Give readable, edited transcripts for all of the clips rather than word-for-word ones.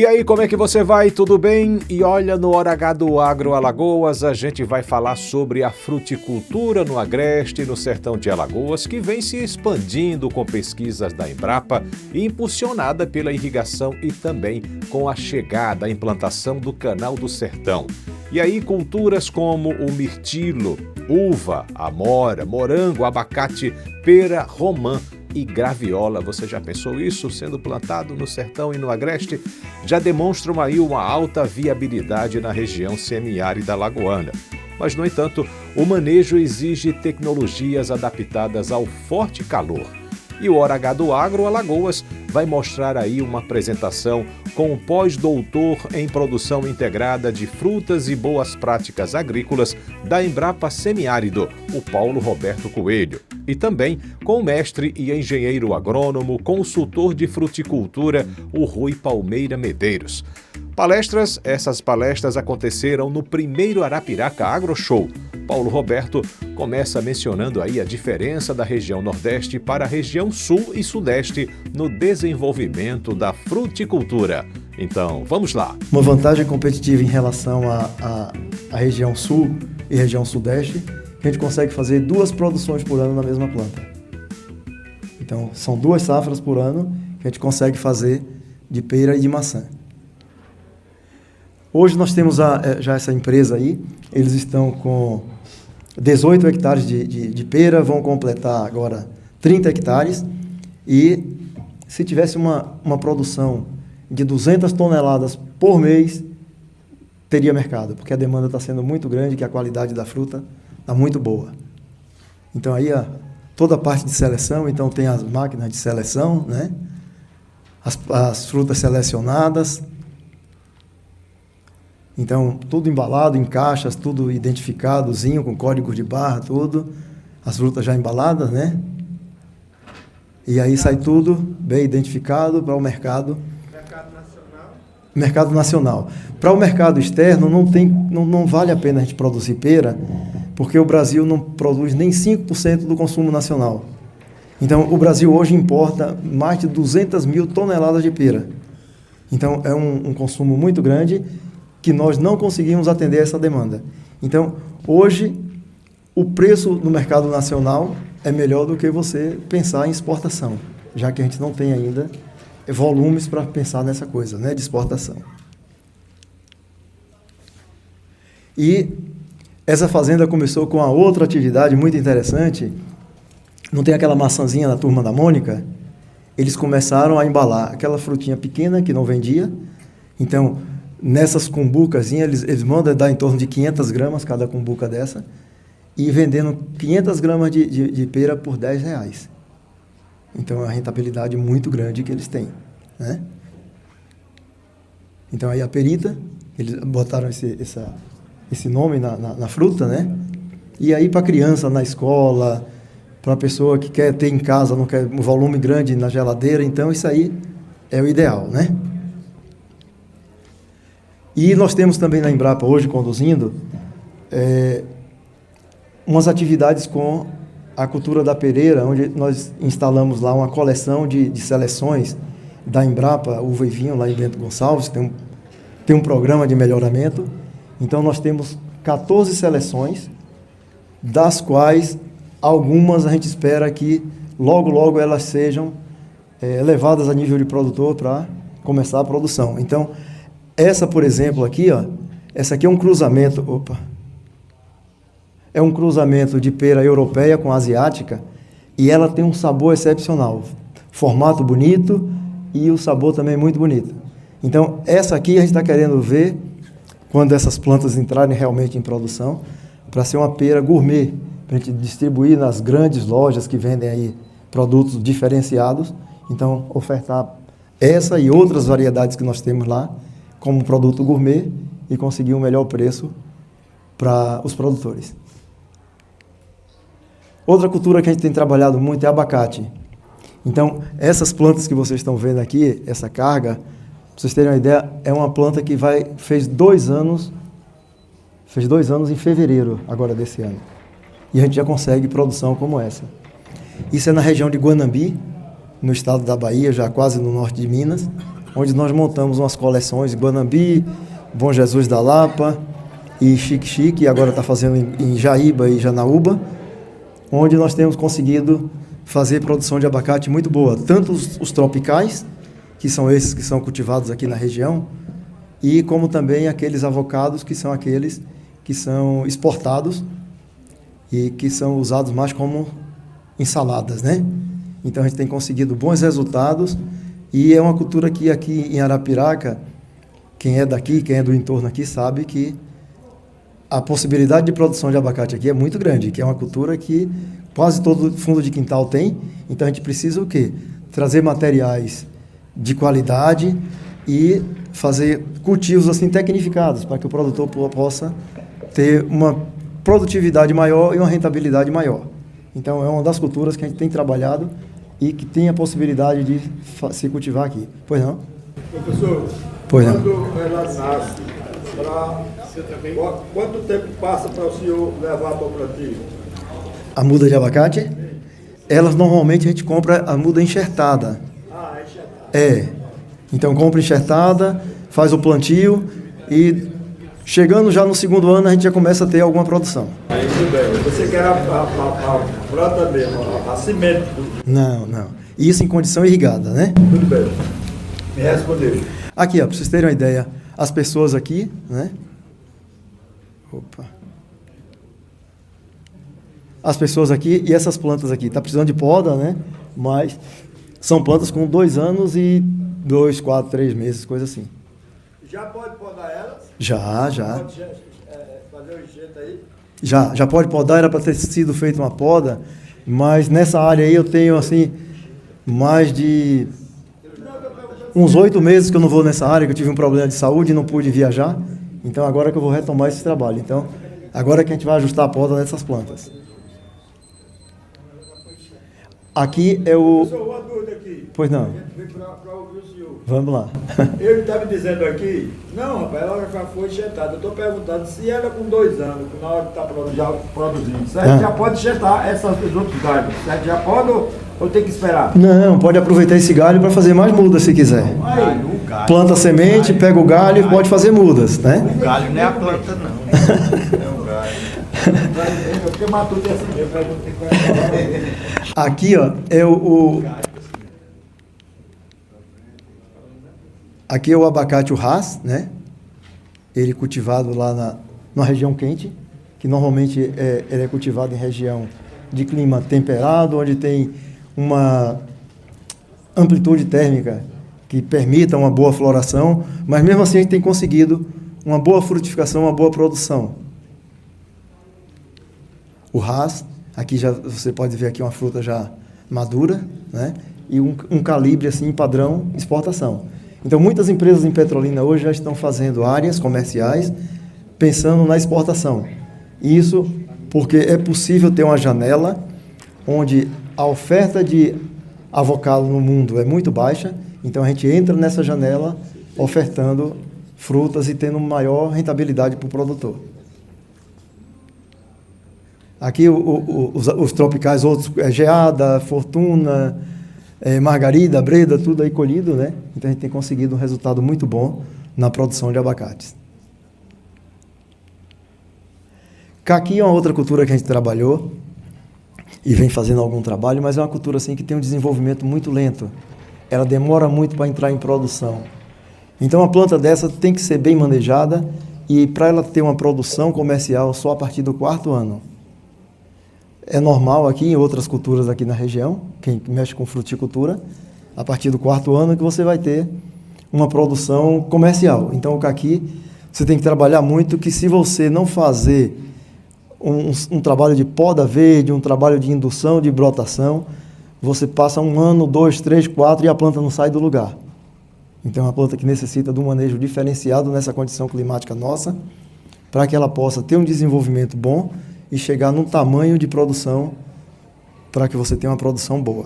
E aí, como é que você vai? Tudo bem? E olha, no Hora H do Agro Alagoas, a gente vai falar sobre a fruticultura no Agreste e no Sertão de Alagoas, que vem se expandindo com pesquisas da Embrapa e impulsionada pela irrigação e também com a chegada, a implantação do Canal do Sertão. E aí, culturas como o mirtilo, uva, amora, morango, abacate, pera, romã e graviola, você já pensou isso sendo plantado no sertão e no agreste? Já demonstram aí uma alta viabilidade na região semiárida alagoana. Mas, no entanto, o manejo exige tecnologias adaptadas ao forte calor. E o Hora H do Agro Alagoas vai mostrar aí uma apresentação com o pós-doutor em produção integrada de frutas e boas práticas agrícolas da Embrapa Semiárido, o Paulo Roberto Coelho. E também com o mestre e engenheiro agrônomo, consultor de fruticultura, o Rui Palmeira Medeiros. Essas palestras aconteceram no primeiro Arapiraca Agro Show. Paulo Roberto começa mencionando aí a diferença da região Nordeste para a região Sul e Sudeste no desenvolvimento da fruticultura. Então, vamos lá. Uma vantagem competitiva em relação à região Sul e região Sudeste, que a gente consegue fazer 2 produções por ano na mesma planta. Então, são 2 safras por ano que a gente consegue fazer de pera e de maçã. Hoje nós temos já essa empresa aí, eles estão com 18 hectares de pera, vão completar agora 30 hectares e se tivesse uma produção de 200 toneladas por mês, teria mercado, porque a demanda está sendo muito grande, que a qualidade da fruta está muito boa. Então aí toda a parte de seleção, então tem as máquinas de seleção, né? As frutas selecionadas. Então, tudo embalado em caixas, tudo identificadozinho, com código de barra, tudo. As frutas já embaladas, né? E aí sai tudo bem identificado para o mercado. Mercado nacional? Mercado nacional. Para o mercado externo, não vale a pena a gente produzir pera, porque o Brasil não produz nem 5% do consumo nacional. Então, o Brasil hoje importa mais de 200 mil toneladas de pera. Então, é um consumo muito grande que nós não conseguimos atender essa demanda. Então, hoje, o preço no mercado nacional é melhor do que você pensar em exportação, já que a gente não tem ainda volumes para pensar nessa coisa, né, de exportação. E essa fazenda começou com a outra atividade muito interessante. Não tem aquela maçãzinha na Turma da Mônica? Eles começaram a embalar aquela frutinha pequena que não vendia. Então, nessas cumbucazinhas, eles mandam dar em torno de 500 gramas cada cumbuca dessa e vendendo 500 gramas de pera por R$10. Então, é uma rentabilidade muito grande que eles têm, né? Então, aí a perita, eles botaram esse nome na fruta, né? E aí, para a criança na escola, para a pessoa que quer ter em casa, não quer um volume grande na geladeira, então isso aí é o ideal, né? E nós temos também na Embrapa hoje, conduzindo, umas atividades com a cultura da pereira, onde nós instalamos lá uma coleção de seleções da Embrapa, uva e vinho, lá em Bento Gonçalves, tem um programa de melhoramento. Então, nós temos 14 seleções, das quais algumas a gente espera que logo elas sejam levadas a nível de produtor para começar a produção. Então, essa, por exemplo, aqui, essa aqui é um cruzamento, é um cruzamento de pera europeia com asiática e ela tem um sabor excepcional, formato bonito e o sabor também muito bonito. Então, essa aqui a gente está querendo ver quando essas plantas entrarem realmente em produção, para ser uma pera gourmet, para a gente distribuir nas grandes lojas que vendem aí produtos diferenciados. Então, ofertar essa e outras variedades que nós temos lá como produto gourmet e conseguir um melhor preço para os produtores. Outra cultura que a gente tem trabalhado muito é abacate. Então, essas plantas que vocês estão vendo aqui, essa carga, para vocês terem uma ideia, é uma planta que fez 2 anos em fevereiro agora desse ano. E a gente já consegue produção como essa. Isso é na região de Guanambi, no estado da Bahia, já quase no norte de Minas. onde nós montamos umas coleções, Guanambi, Bom Jesus da Lapa e Xique-Xique, e agora está fazendo em Jaíba e Janaúba, onde nós temos conseguido fazer produção de abacate muito boa, tanto os tropicais, que são esses que são cultivados aqui na região, e como também aqueles avocados, que são aqueles que são exportados e que são usados mais como ensaladas, né? Então a gente tem conseguido bons resultados, e é uma cultura que aqui em Arapiraca, quem é daqui, quem é do entorno aqui, sabe que a possibilidade de produção de abacate aqui é muito grande, que é uma cultura que quase todo fundo de quintal tem. Então a gente precisa o quê? Trazer materiais de qualidade e fazer cultivos assim tecnificados, para que o produtor possa ter uma produtividade maior e uma rentabilidade maior. Então é uma das culturas que a gente tem trabalhado e que tem a possibilidade de se cultivar aqui. Pois não? Professor, pois não. quando ela nasce, quanto tempo passa para o senhor levar para o plantio? A muda de abacate, elas normalmente a gente compra a muda enxertada. Ah, é enxertada. É. Então compra enxertada, faz o plantio e chegando já no segundo ano a gente já começa a ter alguma produção. Aí tudo bem. Você quer a planta mesmo, a semente? Não. Isso em condição irrigada, né? Tudo bem. Me respondeu. Aqui, ó, para vocês terem uma ideia, as pessoas aqui, né? Opa. As pessoas aqui e essas plantas aqui, tá precisando de poda, né? Mas são plantas com 2 anos e 2, 4, 3 meses, coisa assim. Já pode podar elas? Já. Pode fazer o enxerto aí? Já pode podar, era para ter sido feita uma poda, mas nessa área aí eu tenho, assim, mais de uns 8 meses que eu não vou nessa área, que eu tive um problema de saúde e não pude viajar. Então agora que eu vou retomar esse trabalho. Então, agora que a gente vai ajustar a poda nessas plantas. Aqui é o... Professor, uma dúvida aqui. Pois não. Vem para ouvir o senhor. Vamos lá. Ele está me dizendo aqui, não, rapaz, ela já foi enxertada. Eu estou perguntando se ela com 2 anos, na hora que está produzindo, certo? Já pode enxertar os outros galhos, certo? Já pode ou tem que esperar? Não, pode aproveitar esse galho para fazer mais mudas se quiser. Planta a semente, pega o galho e pode fazer mudas, né? O galho não é a planta, não. É o galho. Porque Matuto é assim mesmo, não tem que... Aqui, ó, é Aqui é o abacate, o Hass, né? Ele cultivado lá na região quente, que normalmente ele é cultivado em região de clima temperado, onde tem uma amplitude térmica que permita uma boa floração, mas mesmo assim a gente tem conseguido uma boa frutificação, uma boa produção. O Hass, aqui já você pode ver aqui uma fruta já madura, né? E um calibre assim padrão exportação. Então muitas empresas em Petrolina hoje já estão fazendo áreas comerciais pensando na exportação. Isso porque é possível ter uma janela onde a oferta de avocado no mundo é muito baixa, então a gente entra nessa janela ofertando frutas e tendo maior rentabilidade para o produtor. Aqui os tropicais, outros, geada, fortuna, margarida, breda, tudo aí colhido, né? Então a gente tem conseguido um resultado muito bom na produção de abacates. Caqui é uma outra cultura que a gente trabalhou e vem fazendo algum trabalho, mas é uma cultura assim que tem um desenvolvimento muito lento. Ela demora muito para entrar em produção. Então a planta dessa tem que ser bem manejada e para ela ter uma produção comercial só a partir do 4º ano. É normal aqui em outras culturas aqui na região, quem mexe com fruticultura, a partir do 4º ano que você vai ter uma produção comercial. Então o caqui, você tem que trabalhar muito, que se você não fazer um trabalho de poda verde, um trabalho de indução de brotação, você passa 1 ano, 2, 3, 4 e a planta não sai do lugar. Então é uma planta que necessita de um manejo diferenciado nessa condição climática nossa, para que ela possa ter um desenvolvimento bom e chegar num tamanho de produção para que você tenha uma produção boa,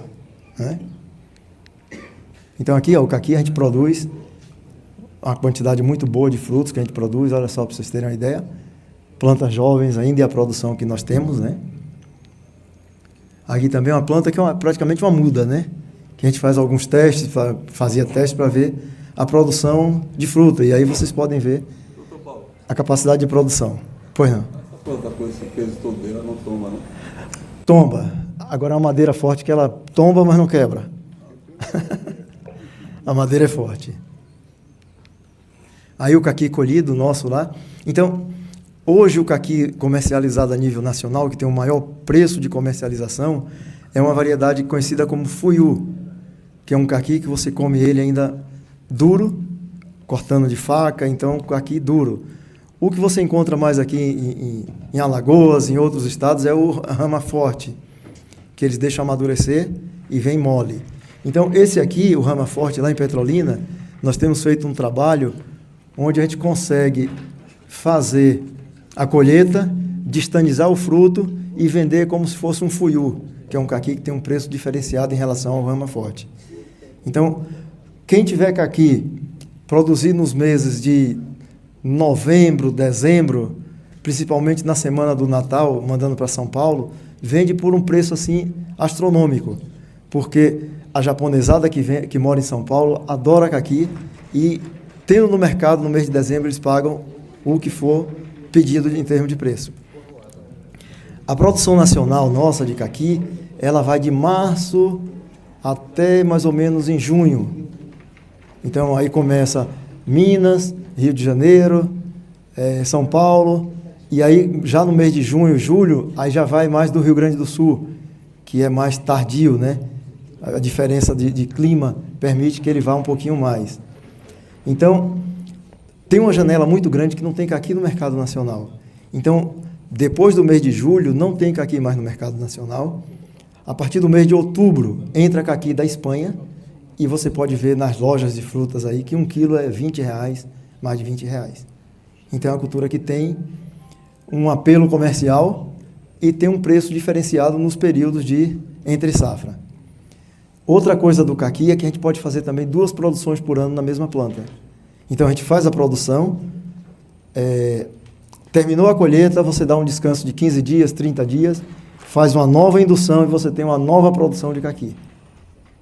né? Então aqui, ó, o caqui a gente produz uma quantidade muito boa de frutos que a gente produz, olha só para vocês terem uma ideia. Plantas jovens ainda e a produção que nós temos, né? Aqui também é uma planta que é praticamente uma muda, né? Que a gente faz alguns testes, fazia testes para ver a produção de fruta. E aí vocês podem ver a capacidade de produção. Pois não? Essa planta com esse peso todo dela não toma, não? Tomba. Agora é uma madeira forte que ela tomba, mas não quebra. A madeira é forte. Aí o caqui colhido nosso lá. Então, hoje o caqui comercializado a nível nacional, que tem o maior preço de comercialização, é uma variedade conhecida como fuiu, que é um caqui que você come ele ainda duro, cortando de faca, então caqui duro. O que você encontra mais aqui em Alagoas, em outros estados, é o rama forte, que eles deixam amadurecer e vem mole. Então, esse aqui, o rama forte, lá em Petrolina, nós temos feito um trabalho onde a gente consegue fazer a colheita, destanizar o fruto e vender como se fosse um fuiu, que é um caqui que tem um preço diferenciado em relação ao rama forte. Então, quem tiver caqui produzir nos meses de novembro, dezembro, principalmente na semana do Natal, mandando para São Paulo, vende por um preço assim astronômico, porque a japonesada que mora em São Paulo adora caqui e, tendo no mercado no mês de dezembro, eles pagam o que for pedido em termos de preço. A produção nacional nossa de caqui, ela vai de março até mais ou menos em junho. Então aí começa Minas, Rio de Janeiro, São Paulo, e aí já no mês de junho, julho, aí já vai mais do Rio Grande do Sul, que é mais tardio, né? A diferença de clima permite que ele vá um pouquinho mais. Então, tem uma janela muito grande que não tem caqui no mercado nacional. Então, depois do mês de julho, não tem caqui mais no mercado nacional. A partir do mês de outubro, entra caqui da Espanha, e você pode ver nas lojas de frutas aí que 1 quilo é R$20, mais de R$20. Então, é uma cultura que tem um apelo comercial e tem um preço diferenciado nos períodos de entre safra. Outra coisa do caqui é que a gente pode fazer também 2 produções por ano na mesma planta. Então, a gente faz a produção, terminou a colheita, você dá um descanso de 15 dias, 30 dias, faz uma nova indução e você tem uma nova produção de caqui.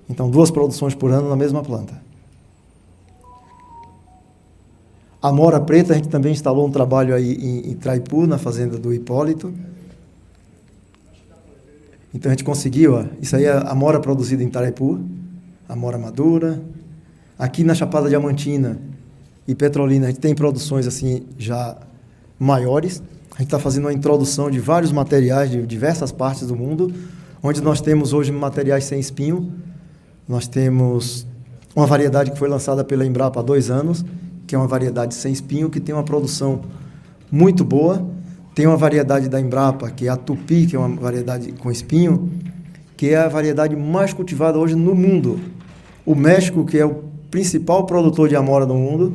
Então, 2 produções por ano na mesma planta. A Amora Preta, a gente também instalou um trabalho aí em Itraipu, na fazenda do Hipólito. Então, a gente conseguiu, isso aí é a Amora produzida em Itraipu, Amora madura. Aqui na Chapada Diamantina e Petrolina, a gente tem produções assim já maiores. A gente está fazendo uma introdução de vários materiais de diversas partes do mundo, onde nós temos hoje materiais sem espinho. Nós temos uma variedade que foi lançada pela Embrapa há 2 anos, que é uma variedade sem espinho, que tem uma produção muito boa. Tem uma variedade da Embrapa, que é a Tupi, que é uma variedade com espinho, que é a variedade mais cultivada hoje no mundo. O México, que é o principal produtor de amora do mundo,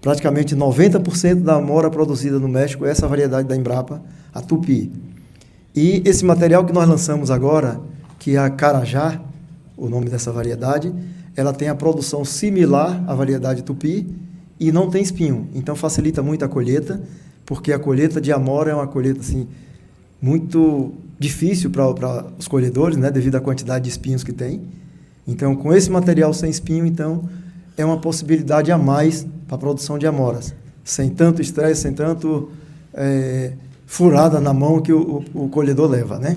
praticamente 90% da amora produzida no México é essa variedade da Embrapa, a Tupi. E esse material que nós lançamos agora, que é a Carajá, o nome dessa variedade, ela tem a produção similar à variedade Tupi e não tem espinho. Então facilita muito a colheita, porque a colheita de amora é uma colheita assim, muito difícil para os colhedores, né, devido à quantidade de espinhos que tem. Então, com esse material sem espinho, então, é uma possibilidade a mais para a produção de amoras, sem tanto estresse, sem tanto furada na mão que o colhedor leva, né?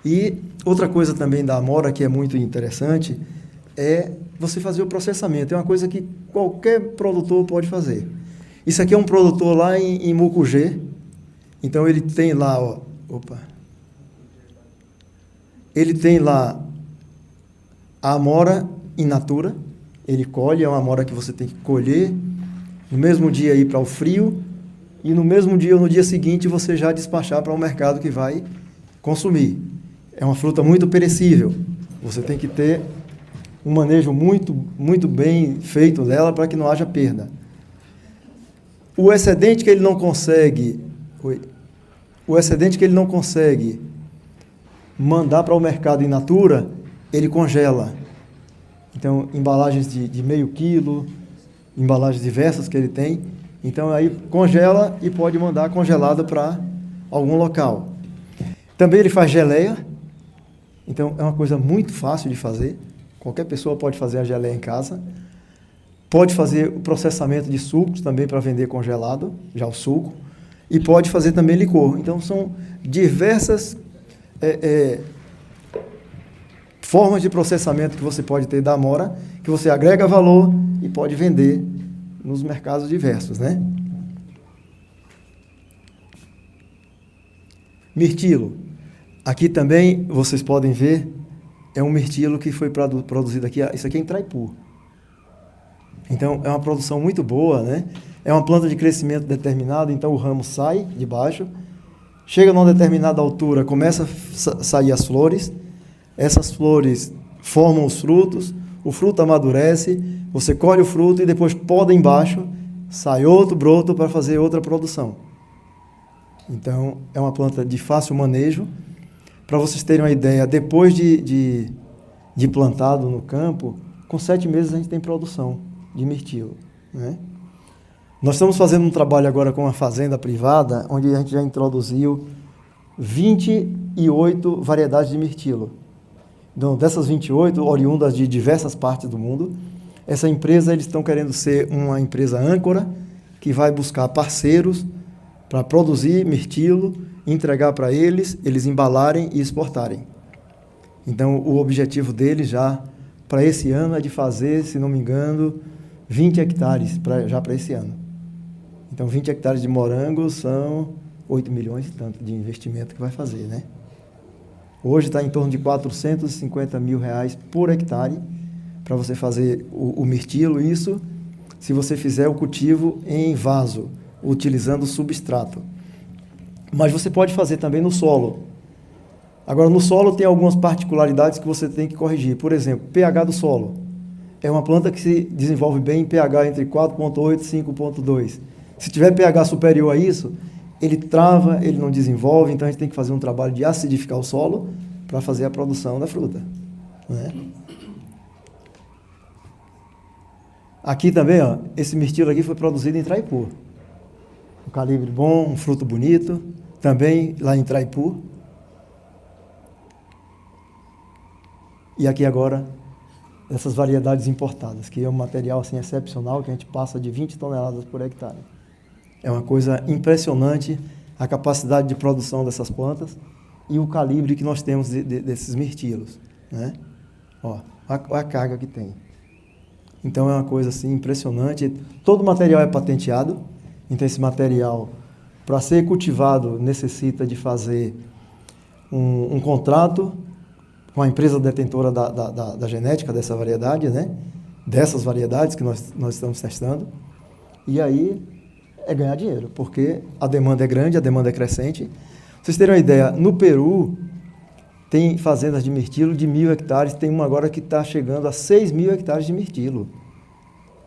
E outra coisa também da amora que é muito interessante é você fazer o processamento. É uma coisa que qualquer produtor pode fazer. Isso aqui é um produtor lá em Mucugê. Então, ele tem lá, ele tem lá a amora in natura. Ele colhe, é uma amora que você tem que colher, no mesmo dia ir para o frio, e no mesmo dia ou no dia seguinte você já despachar para o mercado que vai consumir. É uma fruta muito perecível. Você tem que ter um manejo muito, muito bem feito dela para que não haja perda. O excedente que ele não consegue, mandar para o mercado in natura, ele congela. Então, embalagens de meio quilo, embalagens diversas que ele tem. Então, aí congela e pode mandar congelada para algum local. Também ele faz geleia. Então, é uma coisa muito fácil de fazer. Qualquer pessoa pode fazer a geleia em casa. Pode fazer o processamento de sucos também para vender congelado, já o suco. E pode fazer também licor. Então, são diversas formas de processamento que você pode ter da amora, que você agrega valor e pode vender nos mercados diversos, né? Mirtilo. Aqui também, vocês podem ver, é um mirtilo que foi produzido aqui. Isso aqui é em Traipu. Então, é uma produção muito boa, né? É uma planta de crescimento determinado, então o ramo sai de baixo, chega numa determinada altura, começa a sair as flores, essas flores formam os frutos, o fruto amadurece, você colhe o fruto e depois poda embaixo, sai outro broto para fazer outra produção. Então, é uma planta de fácil manejo. Para vocês terem uma ideia, depois de plantado no campo, com 7 meses a gente tem produção de mirtilo, né? Nós estamos fazendo um trabalho agora com uma fazenda privada, onde a gente já introduziu 28 variedades de mirtilo. Então, dessas 28, oriundas de diversas partes do mundo, essa empresa, eles estão querendo ser uma empresa âncora, que vai buscar parceiros para produzir mirtilo, entregar para eles embalarem e exportarem. Então, o objetivo deles já para esse ano é de fazer, se não me engano, 20 hectares já para esse ano. Então, 20 hectares de morango são 8 milhões e tanto de investimento que vai fazer, né? Hoje está em torno de R$450 mil por hectare para você fazer o mirtilo. Isso se você fizer o cultivo em vaso, utilizando substrato. Mas você pode fazer também no solo. Agora, no solo tem algumas particularidades que você tem que corrigir. Por exemplo, pH do solo. É uma planta que se desenvolve bem em pH entre 4,8 e 5,2. Se tiver pH superior a isso, ele trava, ele não desenvolve, então a gente tem que fazer um trabalho de acidificar o solo para fazer a produção da fruta, né? Aqui também, ó, esse mirtilo aqui foi produzido em Traipu. Um calibre bom, um fruto bonito, também lá em Traipu. E aqui agora, essas variedades importadas, que é um material assim, excepcional, que a gente passa de 20 toneladas por hectare. É uma coisa impressionante a capacidade de produção dessas plantas e o calibre que nós temos desses mirtilos, né? Ó, a carga que tem. Então, é uma coisa assim impressionante. Todo o material é patenteado. Então, esse material, para ser cultivado, necessita de fazer um contrato com a empresa detentora da genética dessa variedade, né? Dessas variedades que nós estamos testando. E aí é ganhar dinheiro, porque a demanda é grande, a demanda é crescente. Pra vocês terem uma ideia, no Peru tem fazendas de mirtilo de 1.000 hectares, tem uma agora que está chegando a 6.000 hectares de mirtilo.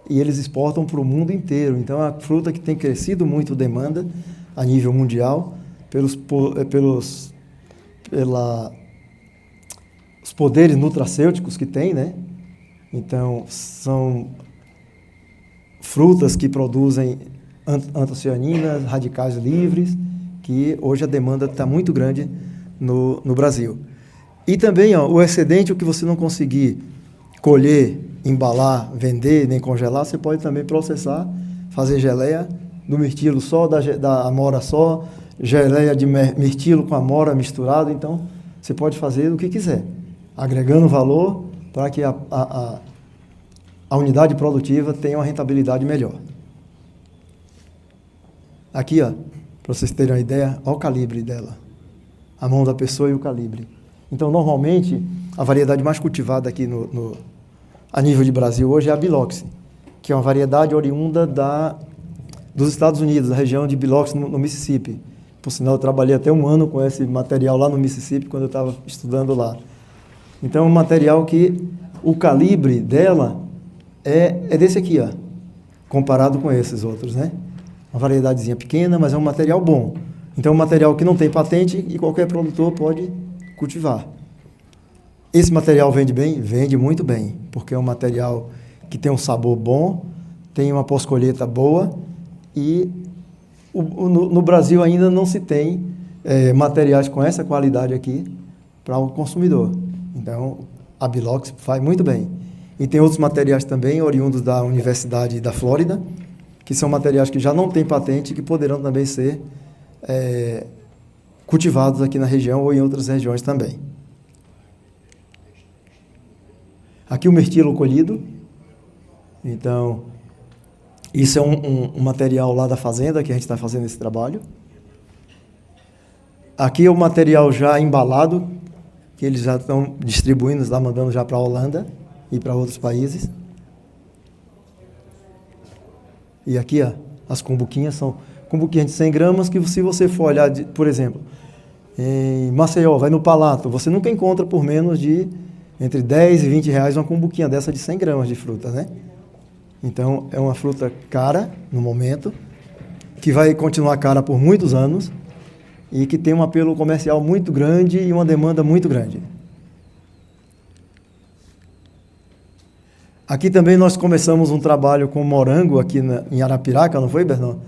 E eles exportam para o mundo inteiro. Então, é uma fruta que tem crescido muito demanda a nível mundial, pelos poderes nutracêuticos que tem, né? Então, são frutas que produzem antocianinas, radicais livres, que hoje a demanda está muito grande no Brasil. E também, ó, o excedente, o que você não conseguir colher, embalar, vender, nem congelar, você pode também processar, fazer geleia do mirtilo só, da amora só, geleia de mirtilo com amora misturado. Então, você pode fazer o que quiser, agregando valor para que a unidade produtiva tenha uma rentabilidade melhor. Aqui, ó, para vocês terem uma ideia, olha o calibre dela. A mão da pessoa e o calibre. Então, normalmente, a variedade mais cultivada aqui a nível de Brasil hoje é a Biloxi, que é uma variedade oriunda dos Estados Unidos, da região de Biloxi, no Mississippi. Por sinal, eu trabalhei até 1 ano com esse material lá no Mississippi, quando eu estava estudando lá. Então, é um material que o calibre dela é desse aqui, ó, comparado com esses outros, né? Uma variedadezinha pequena, mas é um material bom. Então, é um material que não tem patente e qualquer produtor pode cultivar. Esse material vende bem? Vende muito bem, porque é um material que tem um sabor bom, tem uma pós-colheita boa e no Brasil ainda não se tem materiais com essa qualidade aqui para o consumidor. Então, a Bilox faz muito bem. E tem outros materiais também, oriundos da Universidade da Flórida, que são materiais que já não têm patente e que poderão também ser cultivados aqui na região ou em outras regiões também. Aqui o mirtilo colhido. Então, isso é um material lá da fazenda que a gente está fazendo esse trabalho. Aqui é o material já embalado, que eles já estão distribuindo, está mandando já para a Holanda e para outros países. E aqui, ó, as cumbuquinhas são cumbuquinhas de 100 gramas que, se você for olhar, por exemplo, em Maceió, vai no Palato, você nunca encontra por menos de entre 10 e 20 reais uma cumbuquinha dessa de 100 gramas de fruta, né? Então, é uma fruta cara no momento, que vai continuar cara por muitos anos e que tem um apelo comercial muito grande e uma demanda muito grande. Aqui também nós começamos um trabalho com morango aqui em Arapiraca, não foi, Bernardo?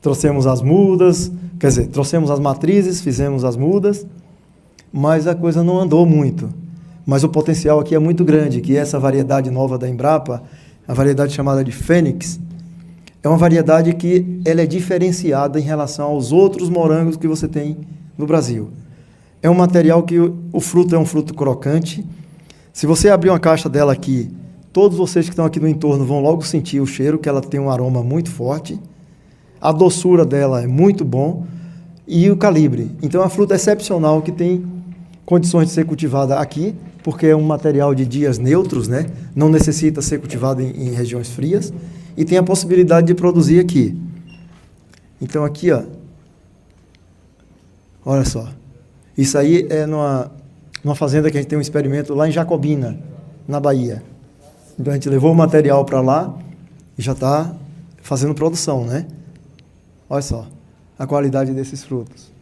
Trouxemos as mudas, quer dizer, trouxemos as matrizes, fizemos as mudas, mas a coisa não andou muito. Mas o potencial aqui é muito grande, que essa variedade nova da Embrapa, a variedade chamada de Fênix, é uma variedade que ela é diferenciada em relação aos outros morangos que você tem no Brasil. É um material que o fruto é um fruto crocante. Se você abrir uma caixa dela aqui, todos vocês que estão aqui no entorno vão logo sentir o cheiro, que ela tem um aroma muito forte. A doçura dela é muito bom. E o calibre. Então, é uma fruta excepcional que tem condições de ser cultivada aqui, porque é um material de dias neutros, né? Não necessita ser cultivado em regiões frias. E tem a possibilidade de produzir aqui. Então, aqui, ó. Olha só. Isso aí é numa fazenda que a gente tem um experimento lá em Jacobina, na Bahia. Então, a gente levou o material para lá e já está fazendo produção, né? Olha só a qualidade desses frutos.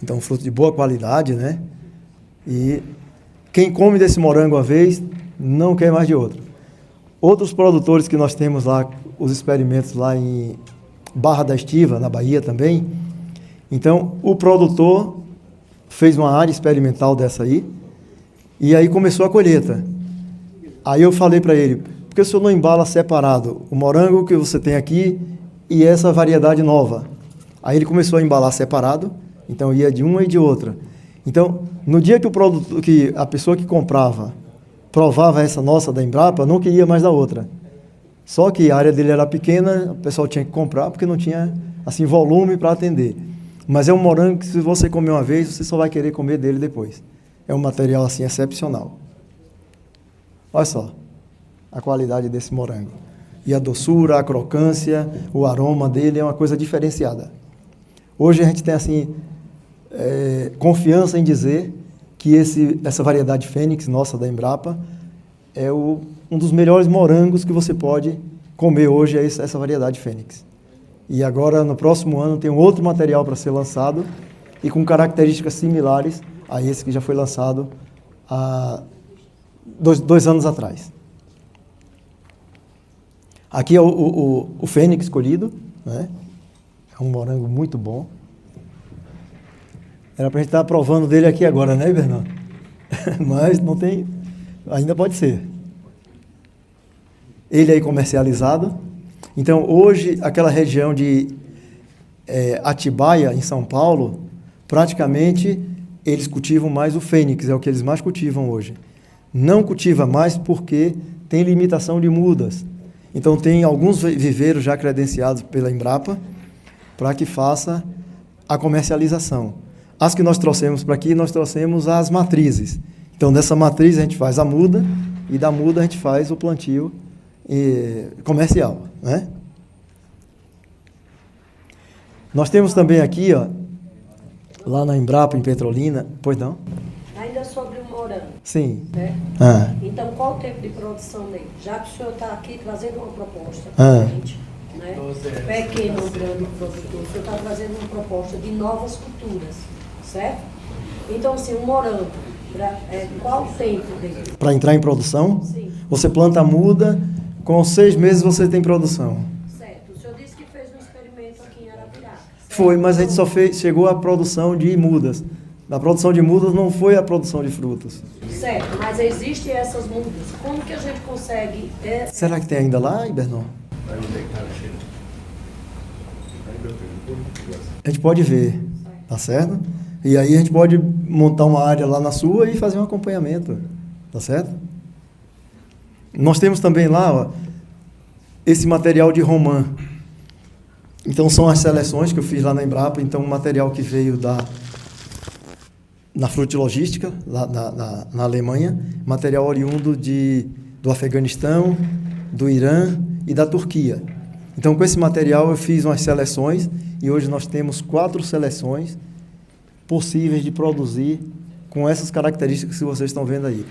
Então, um fruto de boa qualidade, né? E quem come desse morango uma vez, não quer mais de outro. Outros produtores que nós temos lá, os experimentos lá em Barra da Estiva, na Bahia também. Então, o produtor fez uma área experimental dessa aí, e aí começou a colheita. Aí eu falei para ele, por que o senhor não embala separado o morango que você tem aqui e essa variedade nova? Aí ele começou a embalar separado, então ia de uma e de outra. Então, no dia que que a pessoa que comprava provava essa nossa da Embrapa, não queria mais da outra. Só que a área dele era pequena, o pessoal tinha que comprar porque não tinha assim volume para atender. Mas é um morango que, se você comer uma vez, você só vai querer comer dele depois. É um material assim excepcional. Olha só a qualidade desse morango. E a doçura, a crocância, o aroma dele é uma coisa diferenciada. Hoje a gente tem assim confiança em dizer que essa variedade Fênix nossa da Embrapa é um dos melhores morangos que você pode comer hoje, é essa variedade Fênix. E agora, no próximo ano, tem um outro material para ser lançado e com características similares a esse que já foi lançado há dois anos atrás. Aqui é o Fênix colhido, né? É um morango muito bom. Era para a gente estar provando dele aqui agora, né, Bernardo? Mas não tem, ainda pode ser. Ele aí comercializado. Então, hoje, aquela região de Atibaia, em São Paulo, praticamente eles cultivam mais o Fênix, é o que eles mais cultivam hoje. Não cultiva mais porque tem limitação de mudas. Então, tem alguns viveiros já credenciados pela Embrapa para que faça a comercialização. As que nós trouxemos para aqui, nós trouxemos as matrizes. Então, dessa matriz a gente faz a muda e da muda a gente faz o plantio comercial, né? Nós temos também aqui, ó, lá na Embrapa, em Petrolina, pois não? Ainda sobre o morango. Sim. Né? Então, qual o tempo de produção dele? Já que o senhor está aqui trazendo uma proposta para a gente, né? Pequeno ou grande produtor, o senhor está trazendo uma proposta de novas culturas, certo? Então, assim, o morango, qual o tempo dele? Para entrar em produção? Sim. Você planta a muda, com 6 meses você tem produção. Certo. O senhor disse que fez um experimento aqui em Arapiraca. Foi, mas a gente só chegou à produção de mudas. A produção de mudas não foi a produção de frutas. Certo, mas existem essas mudas. Como que a gente consegue... Será que tem ainda lá, Ibernon? A gente pode ver, tá certo? E aí a gente pode montar uma área lá na sua e fazer um acompanhamento, tá certo? Nós temos também lá, ó, esse material de romã. Então são as seleções que eu fiz lá na Embrapa, então o material que veio na Frutilogística, lá na Alemanha, material oriundo do Afeganistão, do Irã e da Turquia. Então com esse material eu fiz umas seleções e hoje nós temos 4 seleções possíveis de produzir com essas características que vocês estão vendo aí.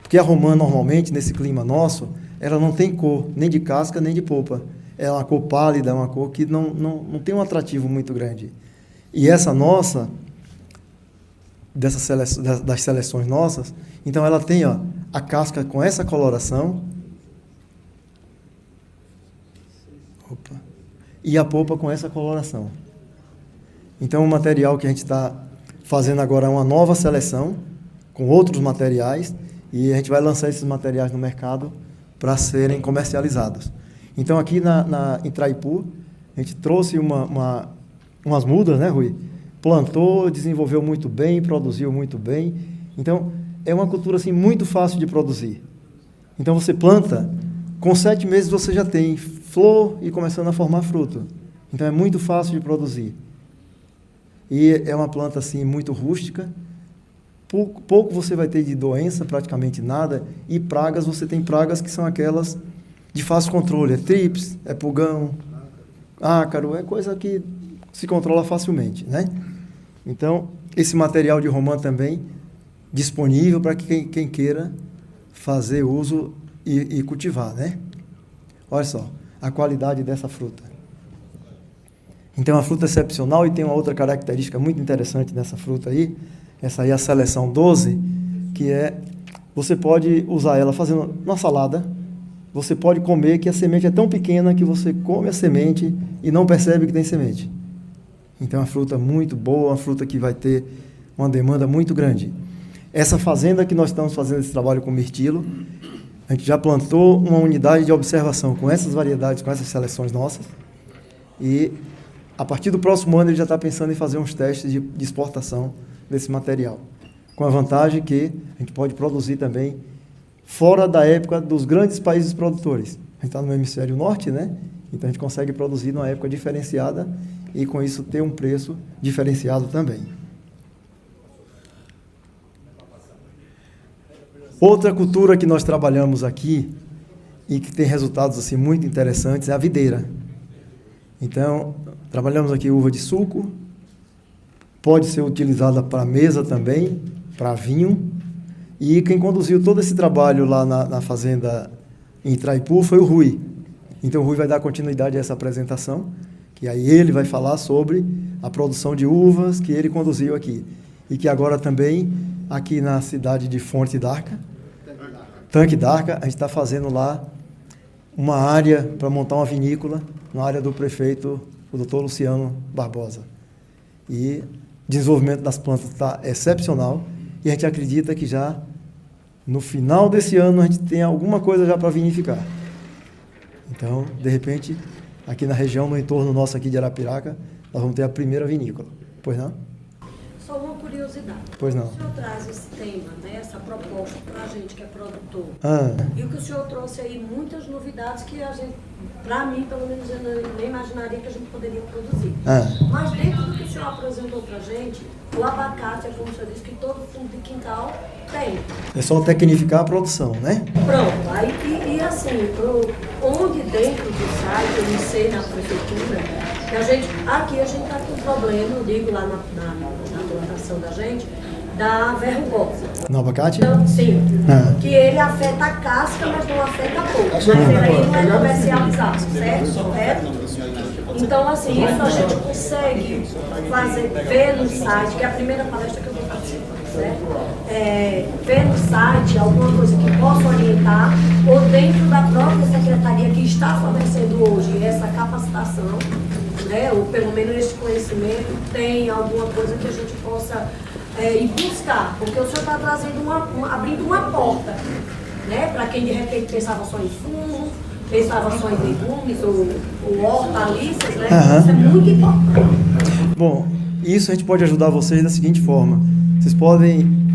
Porque a romã, normalmente, nesse clima nosso, ela não tem cor, nem de casca, nem de polpa. É uma cor pálida, é uma cor que não tem um atrativo muito grande. E essa nossa, das seleções nossas, então ela tem, ó, a casca com essa coloração, e a polpa com essa coloração. Então o material que a gente está fazendo agora é uma nova seleção, com outros materiais, e a gente vai lançar esses materiais no mercado para serem comercializados. Então, aqui em Traipu, a gente trouxe umas mudas, né, Rui? Plantou, desenvolveu muito bem, produziu muito bem. Então, é uma cultura assim, muito fácil de produzir. Então, você planta, com 7 meses você já tem flor e começando a formar fruto. Então, é muito fácil de produzir. E é uma planta assim, muito rústica. Pouco você vai ter de doença, praticamente nada, e pragas, você tem pragas que são aquelas de fácil controle, é trips, é pulgão, ácaro, é coisa que se controla facilmente, né? Então, esse material de romã também disponível para quem queira fazer uso e cultivar, né? Olha só, a qualidade dessa fruta. Então, é uma fruta excepcional e tem uma outra característica muito interessante nessa fruta aí. Essa aí é a seleção 12, que você pode usar ela fazendo uma salada, você pode comer, que a semente é tão pequena que você come a semente e não percebe que tem semente. Então é uma fruta muito boa, uma fruta que vai ter uma demanda muito grande. Essa fazenda que nós estamos fazendo esse trabalho com mirtilo, a gente já plantou uma unidade de observação com essas variedades, com essas seleções nossas, e a partir do próximo ano ele já está pensando em fazer uns testes de exportação desse material, com a vantagem que a gente pode produzir também fora da época dos grandes países produtores. A gente está no hemisfério norte, né? Então a gente consegue produzir numa época diferenciada e com isso ter um preço diferenciado também. Outra cultura que nós trabalhamos aqui e que tem resultados assim muito interessantes é a videira. Então, trabalhamos aqui uva de suco, pode ser utilizada para mesa também, para vinho. E quem conduziu todo esse trabalho lá na fazenda em Itraipu foi o Rui. Então o Rui vai dar continuidade a essa apresentação, que aí ele vai falar sobre a produção de uvas que ele conduziu aqui. E que agora também, aqui na cidade de Fonte d'Arca, Tanque d'Arca, a gente está fazendo lá uma área para montar uma vinícola, na área do prefeito, o doutor Luciano Barbosa. E o desenvolvimento das plantas está excepcional. E a gente acredita que já no final desse ano a gente tem alguma coisa já para vinificar. Então, de repente, aqui na região, no entorno nosso aqui de Arapiraca, nós vamos ter a primeira vinícola. Pois não? Só uma curiosidade. Pois não. O senhor traz esse tema, né, essa proposta para a gente que é produtor. E o que o senhor trouxe aí, muitas novidades que a gente, para mim, pelo menos, eu nem imaginaria que a gente poderia produzir. Mas dentro do que o senhor apresentou para a gente, o abacate, é como o senhor disse, que todo fundo de quintal tem. É só tecnificar a produção, né? Pronto. Aí, e assim, onde dentro do site, eu não sei, na prefeitura, que aqui a gente está com um problema, eu digo lá na plantação da gente, da verrugosa. No abacate? Então, sim. Que ele afeta a casca, mas não afeta a polpa. Mas ele aí não é comercializado, certo? Correto? Então, assim, isso a gente consegue ver no site, que é a primeira palestra que eu vou participar, certo? Ver no site alguma coisa que possa orientar, ou dentro da própria secretaria que está fornecendo hoje essa capacitação, né? Ou pelo menos esse conhecimento, tem alguma coisa que a gente possa e buscar, porque o senhor está trazendo abrindo uma porta, né? Para quem de repente pensava só em fumo, pensava só em legumes ou hortaliças, né? Isso é muito importante. Bom, isso a gente pode ajudar vocês da seguinte forma. Vocês podem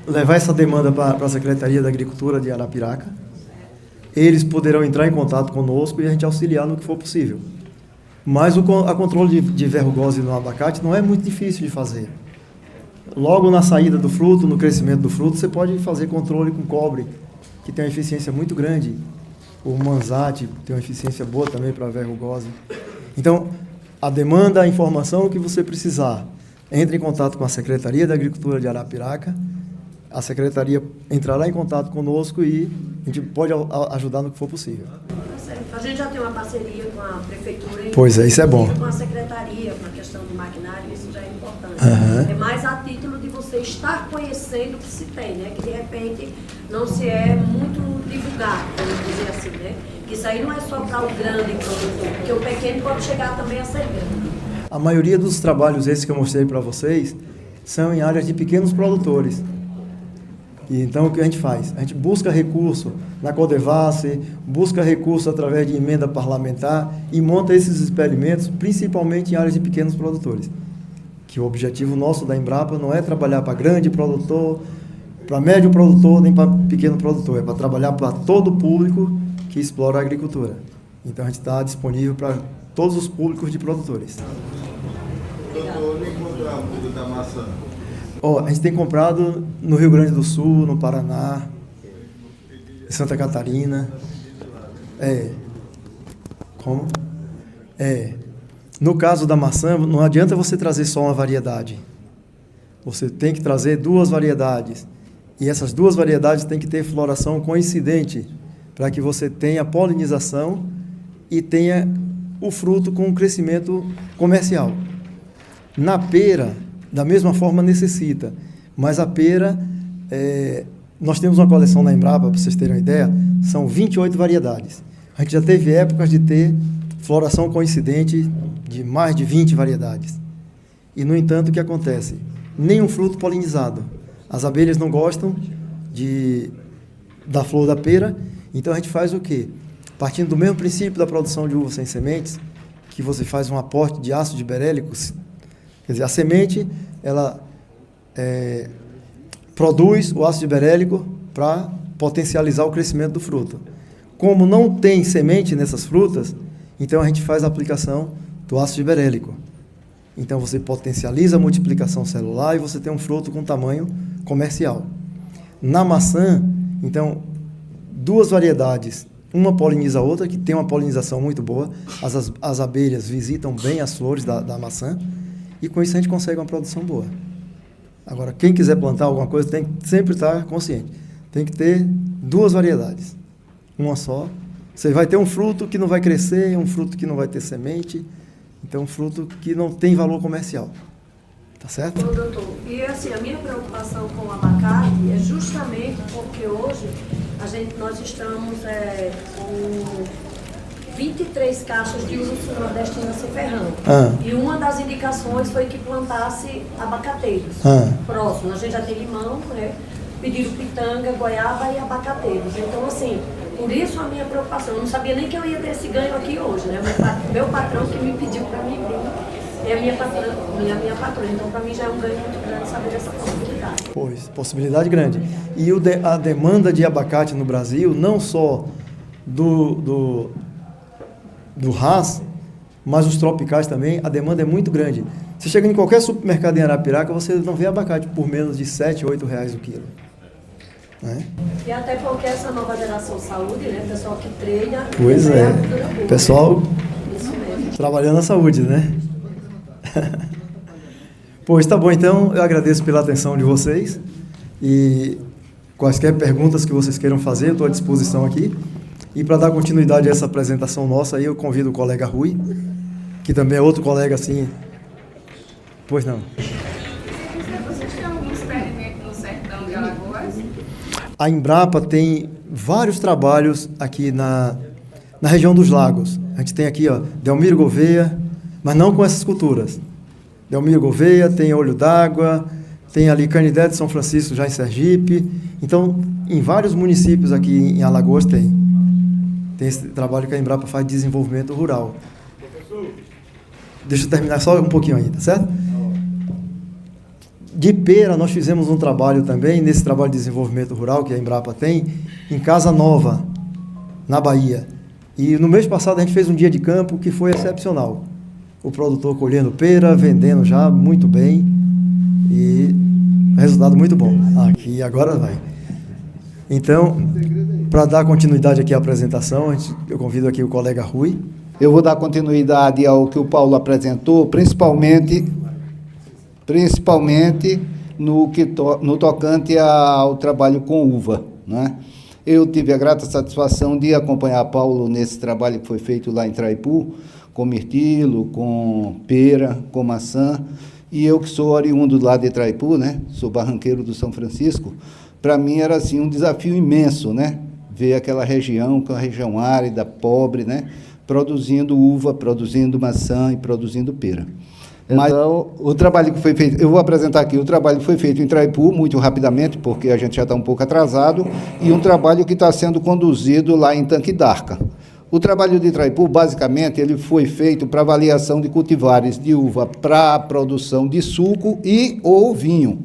levar essa demanda para a Secretaria da Agricultura de Arapiraca. Eles poderão entrar em contato conosco e a gente auxiliar no que for possível. Mas a controle de verrugose no abacate não é muito difícil de fazer. Logo na saída do fruto, no crescimento do fruto, você pode fazer controle com cobre, que tem uma eficiência muito grande. O manzate tem uma eficiência boa também para a verrugose. Então, a demanda, a informação que você precisar, entre em contato com a Secretaria da Agricultura de Arapiraca. A Secretaria entrará em contato conosco e a gente pode ajudar no que for possível. A gente já tem uma parceria com a Prefeitura. Pois é, isso é bom. Com a Secretaria, com a questão do maquinário, isso já é importante. É mais a título de você estar conhecendo o que se tem, né? Que de repente não se é muito divulgado, vamos dizer assim, né? Que isso aí não é só para o grande produtor, porque o pequeno pode chegar também a ser grande. A maioria dos trabalhos esses que eu mostrei para vocês são em áreas de pequenos produtores. E então, o que a gente faz? A gente busca recurso na Codevasse, busca recurso através de emenda parlamentar e monta esses experimentos, principalmente em áreas de pequenos produtores. Que o objetivo nosso da Embrapa não é trabalhar para grande produtor, para médio produtor, nem para pequeno produtor. É para trabalhar para todo o público que explora a agricultura. Então, a gente está disponível para todos os públicos de produtores. Doutor, onde encontrar a muda da maçã? A gente tem comprado no Rio Grande do Sul, no Paraná, em Santa Catarina. Como? No caso da maçã, não adianta você trazer só uma variedade. Você tem que trazer 2 variedades. E essas 2 variedades têm que ter floração coincidente, para que você tenha polinização e tenha o fruto com crescimento comercial. Na pera, da mesma forma necessita, mas a pera, nós temos uma coleção na Embrapa, para vocês terem uma ideia, são 28 variedades. A gente já teve épocas de ter floração coincidente de mais de 20 variedades. E, no entanto, o que acontece? Nenhum fruto polinizado. As abelhas não gostam da flor da pera, então a gente faz o quê? Partindo do mesmo princípio da produção de uva sem sementes, que você faz um aporte de ácido giberélico. Quer dizer, a semente, ela produz o ácido giberélico para potencializar o crescimento do fruto. Como não tem semente nessas frutas, então a gente faz a aplicação do ácido giberélico. Então você potencializa a multiplicação celular e você tem um fruto com tamanho comercial. Na maçã, então, 2 variedades, uma poliniza a outra, que tem uma polinização muito boa, as abelhas visitam bem as flores da maçã, e com isso a gente consegue uma produção boa. Agora, quem quiser plantar alguma coisa tem que sempre estar consciente. Tem que ter 2 variedades. Uma só. Você vai ter um fruto que não vai crescer, um fruto que não vai ter semente. Então, um fruto que não tem valor comercial. Tá certo? Bom, doutor, e assim, a minha preocupação com o abacate é justamente porque hoje nós estamos com 23 caixas de uva sul-nordestina se ferrando. E uma das indicações foi que plantasse abacateiros. Próximo, a gente já tem limão, né? Pediram pitanga, goiaba e abacateiros. Então, assim, por isso a minha preocupação. Eu não sabia nem que eu ia ter esse ganho aqui hoje, né? Meu patrão que me pediu para mim vir é a minha patroa. Então, para mim já é um ganho muito grande saber dessa possibilidade. Pois, possibilidade grande. E a demanda de abacate no Brasil, não só do Hass, mas os tropicais também, a demanda é muito grande. Você chega em qualquer supermercado em Arapiraca, você não vê abacate por menos de R$7, R$8 o quilo. Né? E até porque essa nova geração saúde, né? O pessoal que treina... Pois é. Pessoal isso mesmo. Trabalhando na saúde, né? Pois tá bom, então eu agradeço pela atenção de vocês e quaisquer perguntas que vocês queiram fazer, eu estou à disposição aqui. E para dar continuidade a essa apresentação nossa, aí eu convido o colega Rui, que também é outro colega assim. Pois não. Vocês têm algum experimento no sertão de Alagoas? A Embrapa tem vários trabalhos aqui na região dos lagos. A gente tem aqui, Delmiro Gouveia, mas não com essas culturas. Delmiro Gouveia, tem Olho d'Água, tem ali Canidé de São Francisco, já em Sergipe. Então, em vários municípios aqui em Alagoas tem esse trabalho que a Embrapa faz de desenvolvimento rural. Deixa eu terminar só um pouquinho ainda, certo? De pera, nós fizemos um trabalho também, nesse trabalho de desenvolvimento rural que a Embrapa tem, em Casa Nova, na Bahia. E no mês passado a gente fez um dia de campo que foi excepcional. O produtor colhendo pera, vendendo já muito bem e resultado muito bom. Aqui agora vai. Então, para dar continuidade aqui à apresentação, eu convido aqui o colega Rui. Eu vou dar continuidade ao que o Paulo apresentou, principalmente no tocante ao trabalho com uva, né? Eu tive a grata satisfação de acompanhar Paulo nesse trabalho que foi feito lá em Traipu, com mirtilo, com pera, com maçã, e eu que sou oriundo lá de Traipu, né? Sou barranqueiro do São Francisco, para mim era assim um desafio imenso, né? Ver aquela região, que é uma região árida, pobre, né? Produzindo uva, produzindo maçã e produzindo pera. Mas então, o trabalho que foi feito, eu vou apresentar aqui, o trabalho que foi feito em Traipu, muito rapidamente, porque a gente já está um pouco atrasado, e um trabalho que está sendo conduzido lá em Tanque d'Arca. O trabalho de Traipu, basicamente, ele foi feito para avaliação de cultivares de uva para a produção de suco e ou vinho.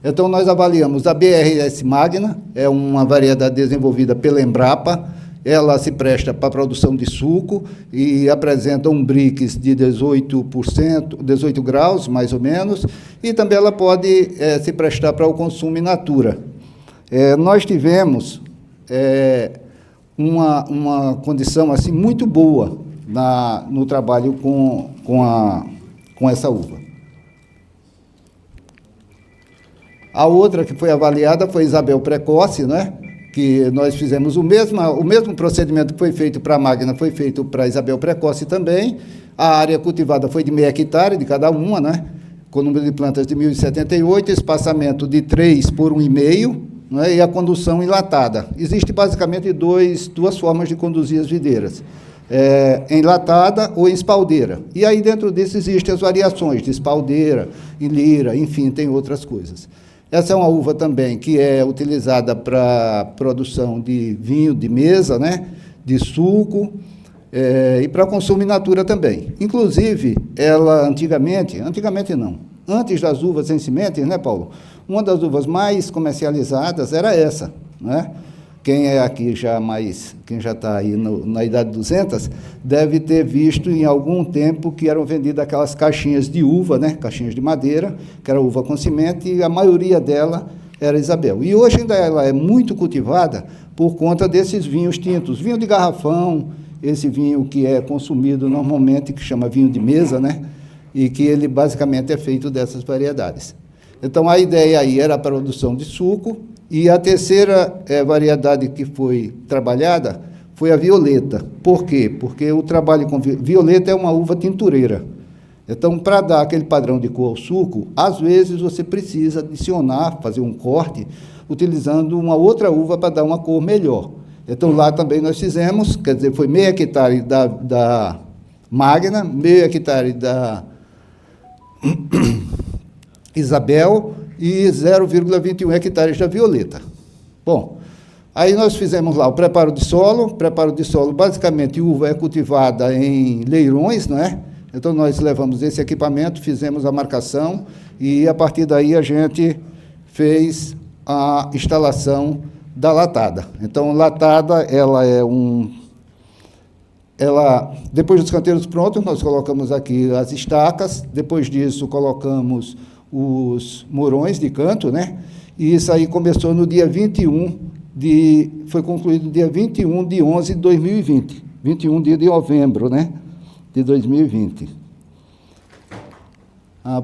Então, nós avaliamos a BRS Magna, é uma variedade desenvolvida pela Embrapa. Ela se presta para a produção de suco e apresenta um Brix de 18%, 18 graus, mais ou menos, e também ela pode se prestar para o consumo in natura. Nós tivemos uma condição assim, muito boa no trabalho com essa uva. A outra que foi avaliada foi Isabel Precoce, né? Que nós fizemos o mesmo procedimento que foi feito para a Magna, foi feito para a Isabel Precoce também. A área cultivada foi de meio hectare de cada uma, né? Com número de plantas de 1.078, espaçamento de 3 por 1,5, né? E a condução enlatada. Existe basicamente duas formas de conduzir as videiras. Enlatada ou em espaldeira. E aí dentro disso existem as variações de espaldeira, em lira, enfim, tem outras coisas. Essa é uma uva também que é utilizada para produção de vinho de mesa, né? De suco, e para consumo in natura também. Inclusive, ela antigamente não, antes das uvas em sementes, né, Paulo? Uma das uvas mais comercializadas era essa, né? Quem é aqui quem já está aí na idade 200, deve ter visto em algum tempo que eram vendidas aquelas caixinhas de uva, né? Caixinhas de madeira, que era uva com semente, e a maioria dela era Isabel. E hoje ainda ela é muito cultivada por conta desses vinhos tintos, vinho de garrafão, esse vinho que é consumido normalmente, que chama vinho de mesa, né? E que ele basicamente é feito dessas variedades. Então, a ideia aí era a produção de suco. E a terceira variedade que foi trabalhada foi a violeta. Por quê? Porque o trabalho com violeta é uma uva tintureira. Então, para dar aquele padrão de cor ao suco, às vezes você precisa adicionar, fazer um corte, utilizando uma outra uva para dar uma cor melhor. Então, lá também nós fizemos, quer dizer, foi meio hectare da Magna, meio hectare da Isabel e 0,21 hectares da violeta. Bom, aí nós fizemos lá o preparo de solo. Preparo de solo, basicamente, uva é cultivada em leirões, não é? Então, nós levamos esse equipamento, fizemos a marcação e, a partir daí, a gente fez a instalação da latada. Então, latada, depois dos canteiros prontos, nós colocamos aqui as estacas, depois disso colocamos os morões de canto, né? E isso aí começou no dia 21 foi concluído no dia 21 de 11 de 2020, 21 de novembro, né? De 2020.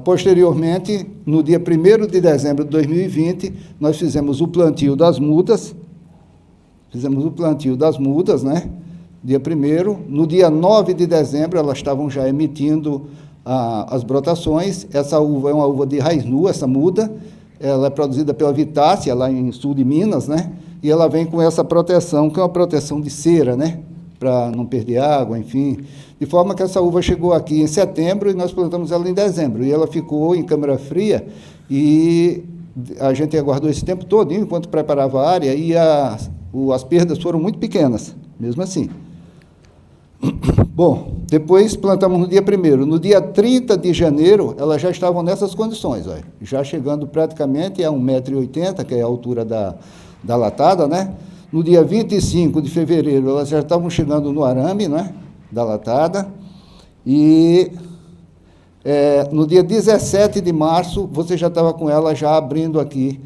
Posteriormente, no dia 1º de dezembro de 2020, nós fizemos o plantio das mudas, né? Dia 1º. No dia 9 de dezembro, elas estavam já emitindo as brotações. Essa uva é uma uva de raiz nua, essa muda. Ela é produzida pela Vitácia, lá em sul de Minas, né? E ela vem com essa proteção, que é uma proteção de cera, né? Para não perder água, enfim. De forma que essa uva chegou aqui em setembro e nós plantamos ela em dezembro. E ela ficou em câmara fria e a gente aguardou esse tempo todo, enquanto preparava a área, e as perdas foram muito pequenas, mesmo assim. Bom, depois plantamos no dia 1º. No dia 30 de janeiro, elas já estavam nessas condições, olha, já chegando praticamente a 1,80 m, que é a altura da latada, né? No dia 25 de fevereiro, elas já estavam chegando no arame, né, da latada, e no dia 17 de março, você já estava com ela já abrindo aqui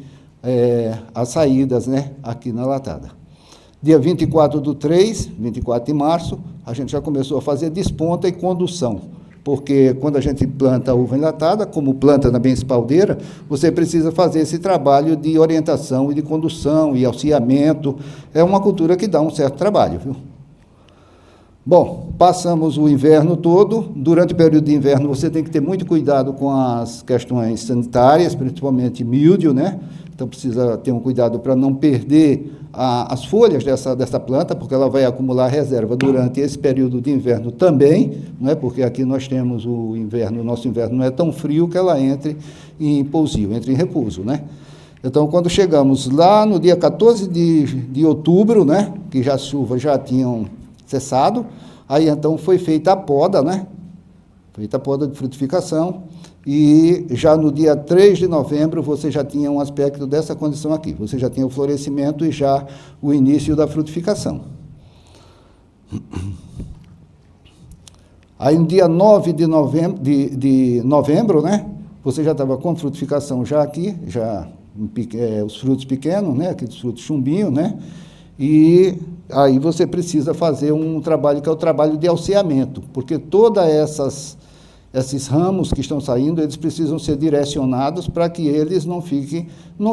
as saídas, né, aqui na latada. Dia 24/3, 24 de março, a gente já começou a fazer desponta e condução, porque quando a gente planta uva enlatada, como planta na bem-espaldeira, você precisa fazer esse trabalho de orientação e de condução e auxiliamento. É uma cultura que dá um certo trabalho, viu? Bom, passamos o inverno todo. Durante o período de inverno, você tem que ter muito cuidado com as questões sanitárias, principalmente míldio, né? Então, precisa ter um cuidado para não perder as folhas dessa planta, porque ela vai acumular reserva durante esse período de inverno também, não é? Porque aqui nós temos o nosso inverno não é tão frio que ela entre em pousio, entre em repouso, né? Então, quando chegamos lá no dia 14 de outubro, né, que já as chuvas já tinham cessado, aí então foi feita a poda, né? Feita a poda de frutificação, e já no dia 3 de novembro você já tinha um aspecto dessa condição aqui, você já tinha o florescimento e já o início da frutificação. Aí no dia 9 de novembro, né, você já estava com frutificação já aqui, já os frutos pequenos, né, aqueles frutos chumbinho, né, e aí você precisa fazer um trabalho que é o trabalho de alceamento, porque todas esses ramos que estão saindo, eles precisam ser direcionados para que eles não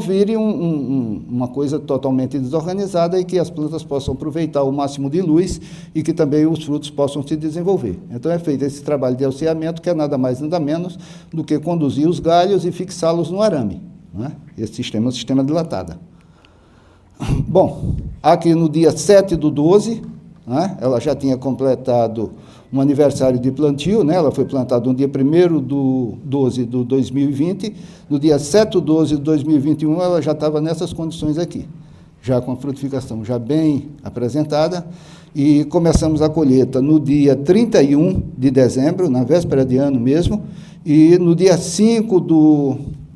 virem uma coisa totalmente desorganizada e que as plantas possam aproveitar o máximo de luz e que também os frutos possam se desenvolver. Então é feito esse trabalho de alceamento, que é nada mais nada menos do que conduzir os galhos e fixá-los no arame, né? Esse sistema é o sistema de latada. Bom, aqui no dia 7/12, né, ela já tinha completado um aniversário de plantio, né, ela foi plantada no dia 1º/12 de 2020, no dia 7/12 de 2021 ela já estava nessas condições aqui, já com a frutificação já bem apresentada, e começamos a colheita no dia 31 de dezembro, na véspera de ano mesmo, e no dia 5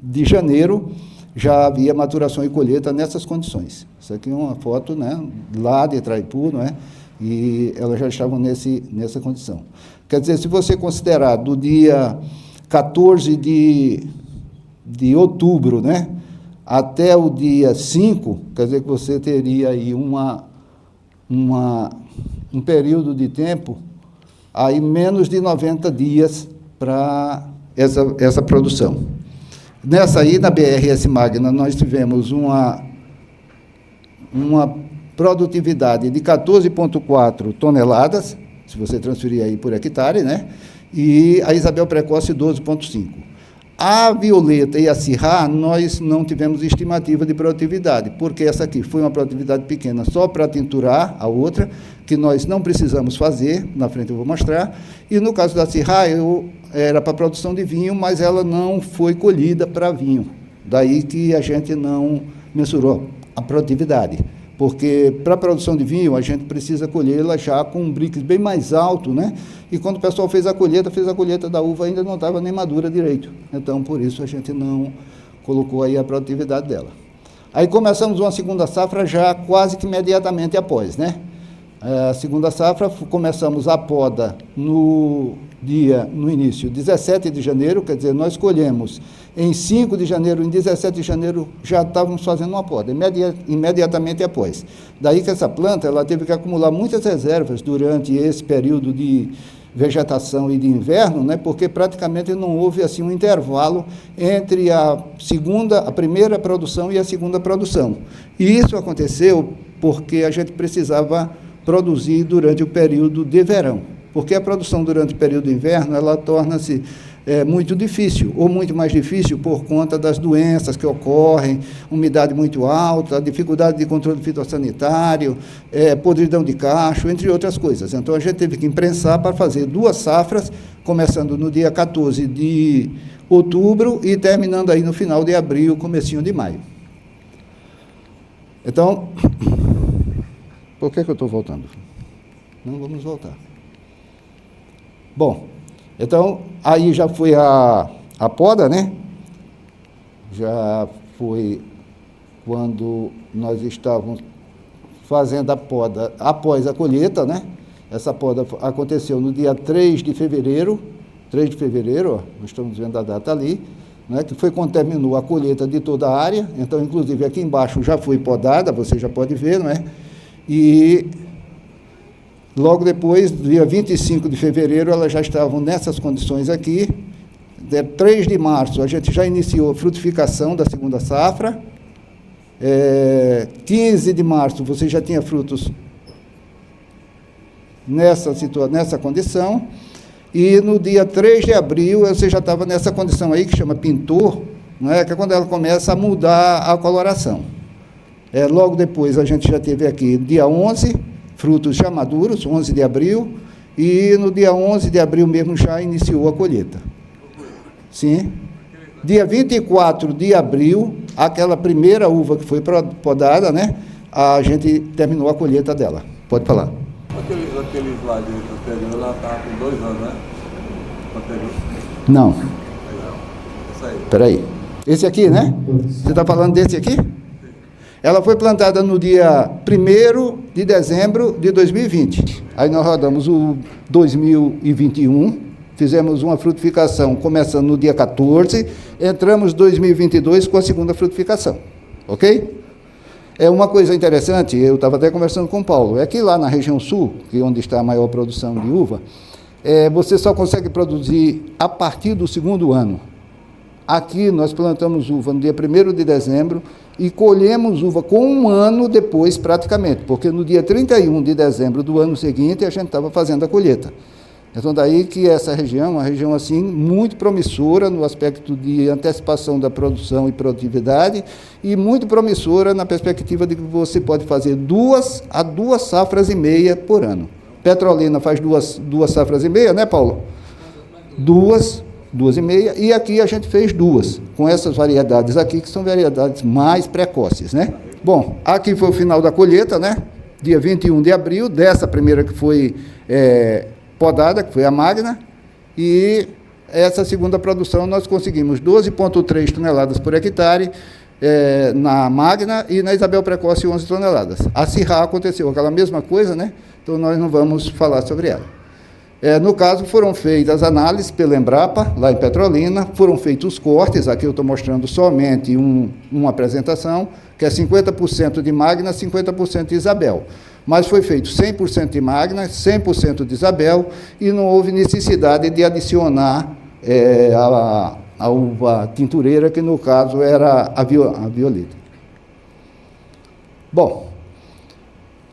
de janeiro, já havia maturação e colheita nessas condições. Isso aqui é uma foto, né, lá de Itraipu, não é? E elas já estavam nessa condição. Quer dizer, se você considerar do dia 14 de outubro, né, até o dia 5, quer dizer que você teria aí um período de tempo, aí menos de 90 dias para essa produção. Nessa aí, na BRS Magna, nós tivemos uma produtividade de 14,4 toneladas, se você transferir aí por hectare, né? E a Isabel Precoce 12,5. A Violeta e a Syrah, nós não tivemos estimativa de produtividade, porque essa aqui foi uma produtividade pequena só para tinturar a outra, que nós não precisamos fazer, na frente eu vou mostrar, e no caso da Syrah, era para produção de vinho, mas ela não foi colhida para vinho, daí que a gente não mensurou a produtividade, porque para a produção de vinho a gente precisa colhê-la já com um brix bem mais alto, né? E quando o pessoal fez a colheita da uva ainda não estava nem madura direito, então por isso a gente não colocou aí a produtividade dela. Aí começamos uma segunda safra já quase que imediatamente após, né? A segunda safra, começamos a poda no início, 17 de janeiro, quer dizer, nós colhemos em 5 de janeiro, em 17 de janeiro, já estávamos fazendo uma poda, imediatamente após. Daí que essa planta, ela teve que acumular muitas reservas durante esse período de vegetação e de inverno, né, porque praticamente não houve assim um intervalo entre a primeira produção e a segunda produção. E isso aconteceu porque a gente precisava produzir durante o período de verão, porque a produção durante o período de inverno, ela torna-se muito difícil, ou muito mais difícil por conta das doenças que ocorrem, umidade muito alta, dificuldade de controle fitossanitário, podridão de cacho, entre outras coisas. Então, a gente teve que imprensar para fazer 2 safras, começando no dia 14 de outubro e terminando aí no final de abril, comecinho de maio. Então, por que eu estou voltando? Não vamos voltar. Bom, então, aí já foi a poda, né? Já foi quando nós estávamos fazendo a poda após a colheita, né? Essa poda aconteceu no dia 3 de fevereiro, ó, nós estamos vendo a data ali, né? Que foi quando terminou a colheita de toda a área, então, inclusive, aqui embaixo já foi podada, você já pode ver, não é? E logo depois, dia 25 de fevereiro, elas já estavam nessas condições aqui. Dia 3 de março, a gente já iniciou a frutificação da segunda safra. 15 de março, você já tinha frutos nessa condição. E no dia 3 de abril, você já estava nessa condição aí, que chama pintor, não é? Que é quando ela começa a mudar a coloração. Logo depois, a gente já teve aqui, dia 11, frutos já maduros, 11 de abril, e no dia 11 de abril mesmo já iniciou a colheita. Sim. Dia 24 de abril, aquela primeira uva que foi podada, né? A gente terminou a colheita dela. Pode falar. Aquele lá anterior, ela estava com 2 anos, né? Anterior. Não. Essa aí. Espera aí. Esse aqui, né? Você está falando desse aqui? Ela foi plantada no dia 1º de dezembro de 2020. Aí nós rodamos o 2021, fizemos uma frutificação começando no dia 14, entramos em 2022 com a segunda frutificação, ok? Uma coisa interessante, eu estava até conversando com o Paulo, é que lá na região sul, que é onde está a maior produção de uva, você só consegue produzir a partir do 2º ano. Aqui nós plantamos uva no dia 1º de dezembro e colhemos uva com 1 ano depois praticamente, porque no dia 31 de dezembro do ano seguinte a gente estava fazendo a colheita. Então daí que essa região, uma região assim muito promissora no aspecto de antecipação da produção e produtividade e muito promissora na perspectiva de que você pode fazer 2 a 2 safras e meia por ano. Petrolina faz 2 safras e meia, né, Paulo? 2 e meia, e aqui a gente fez 2, com essas variedades aqui, que são variedades mais precoces, né? Bom, aqui foi o final da colheita, né? Dia 21 de abril, dessa primeira que foi podada, que foi a Magna, e essa segunda produção nós conseguimos 12,3 toneladas por hectare na Magna e na Isabel Precoce 11 toneladas. A Syrah aconteceu aquela mesma coisa, né? Então nós não vamos falar sobre ela. No caso, foram feitas análises pela Embrapa, lá em Petrolina, foram feitos os cortes, aqui eu estou mostrando somente uma apresentação, que é 50% de Magna, 50% de Isabel. Mas foi feito 100% de Magna, 100% de Isabel, e não houve necessidade de adicionar a uva tintureira, que no caso era a Violeta. Bom,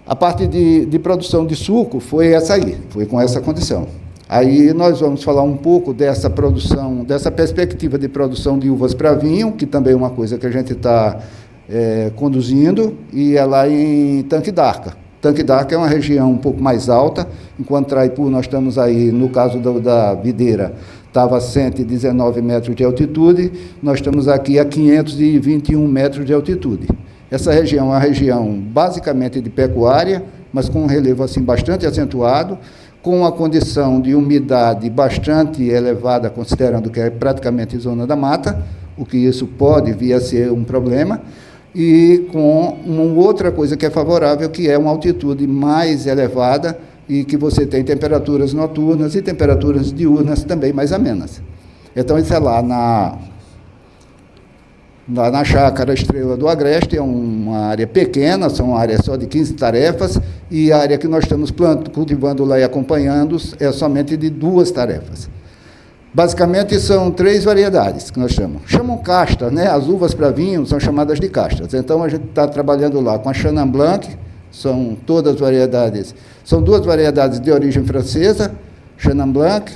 a parte de produção de suco foi essa aí, foi com essa condição. Aí nós vamos falar um pouco dessa produção, dessa perspectiva de produção de uvas para vinho, que também é uma coisa que a gente está conduzindo, e é lá em Tanque d'Arca. Tanque d'Arca é uma região um pouco mais alta, enquanto Traipu nós estamos aí, no caso da videira, estava a 119 metros de altitude, nós estamos aqui a 521 metros de altitude. Essa região é uma região basicamente de pecuária, mas com um relevo assim bastante acentuado, com uma condição de umidade bastante elevada, considerando que é praticamente zona da mata, o que isso pode vir a ser um problema, e com uma outra coisa que é favorável, que é uma altitude mais elevada e que você tem temperaturas noturnas e temperaturas diurnas também mais amenas. Então, isso é lá na chácara Estrela do Agreste, é uma área pequena, são uma área só de 15 tarefas, e a área que nós estamos cultivando lá e acompanhando é somente de 2 tarefas. Basicamente, são 3 variedades que nós chamamos. Chamam casta, né? As uvas para vinho são chamadas de castas. Então, a gente está trabalhando lá com a Chenin Blanc, são todas variedades, são 2 variedades de origem francesa, Chenin Blanc,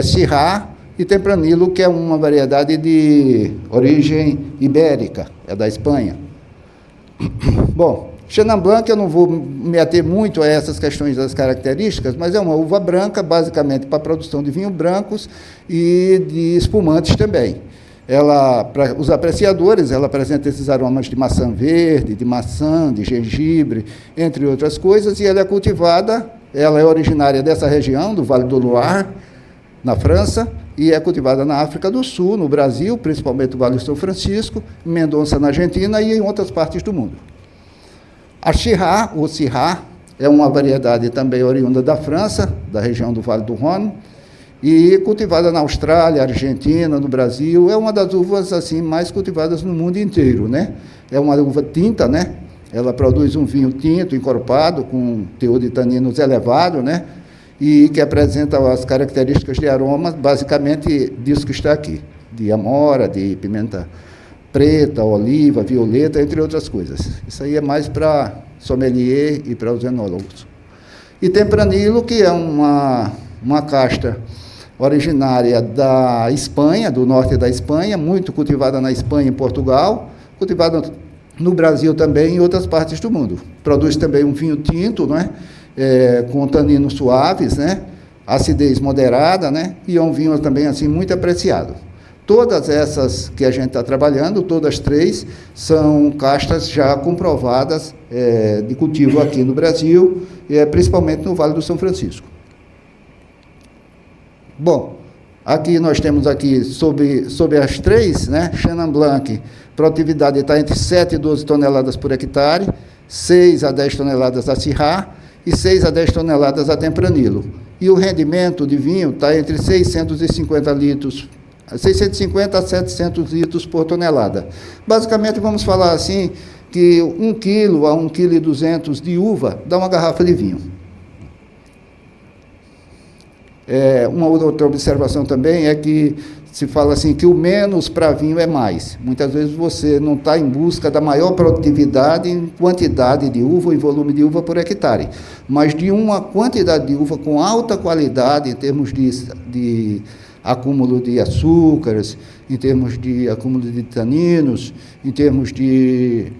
Syrah, e Tempranillo, que é uma variedade de origem ibérica, é da Espanha. Bom, Chenin Blanc, eu não vou me ater muito a essas questões das características, mas é uma uva branca, basicamente para a produção de vinhos brancos e de espumantes também. Ela, para os apreciadores, ela apresenta esses aromas de maçã verde, de maçã, de gengibre, entre outras coisas, e ela é cultivada, ela é originária dessa região, do Vale do Loire, na França, e é cultivada na África do Sul, no Brasil, principalmente no Vale do São Francisco, em Mendonça, na Argentina, e em outras partes do mundo. A Syrah, ou Syrah, é uma variedade também oriunda da França, da região do Vale do Rhône, e cultivada na Austrália, Argentina, no Brasil. É uma das uvas assim mais cultivadas no mundo inteiro, né? É uma uva tinta, né? Ela produz um vinho tinto, encorpado, com teor de taninos elevado, né? E que apresenta as características de aromas, basicamente disso que está aqui, de amora, de pimenta preta, oliva, violeta, entre outras coisas. Isso aí é mais para sommelier e para os enólogos. E Tempranillo, que é uma casta originária da Espanha, do norte da Espanha, muito cultivada na Espanha e em Portugal, cultivada no Brasil também e em outras partes do mundo. Produz também um vinho tinto, né? Com taninos suaves, né? Acidez moderada, né? E é um vinho também assim muito apreciado. Todas essas que a gente está trabalhando, todas três, são castas já comprovadas de cultivo aqui no Brasil, principalmente no Vale do São Francisco. Bom, aqui nós temos aqui sobre as três, né? Chenin Blanc, produtividade está entre 7 e 12 toneladas por hectare, 6 a 10 toneladas a Syrah e 6 a 10 toneladas a Tempranillo. E o rendimento de vinho está entre 650 a 700 litros por tonelada. Basicamente, vamos falar assim, que 1 quilo a 1,2 kg de uva dá uma garrafa de vinho. Uma outra observação também é que se fala assim que o menos para vinho é mais. Muitas vezes você não está em busca da maior produtividade em quantidade de uva e volume de uva por hectare, mas de uma quantidade de uva com alta qualidade em termos de acúmulo de açúcares, em termos de acúmulo de taninos, em termos de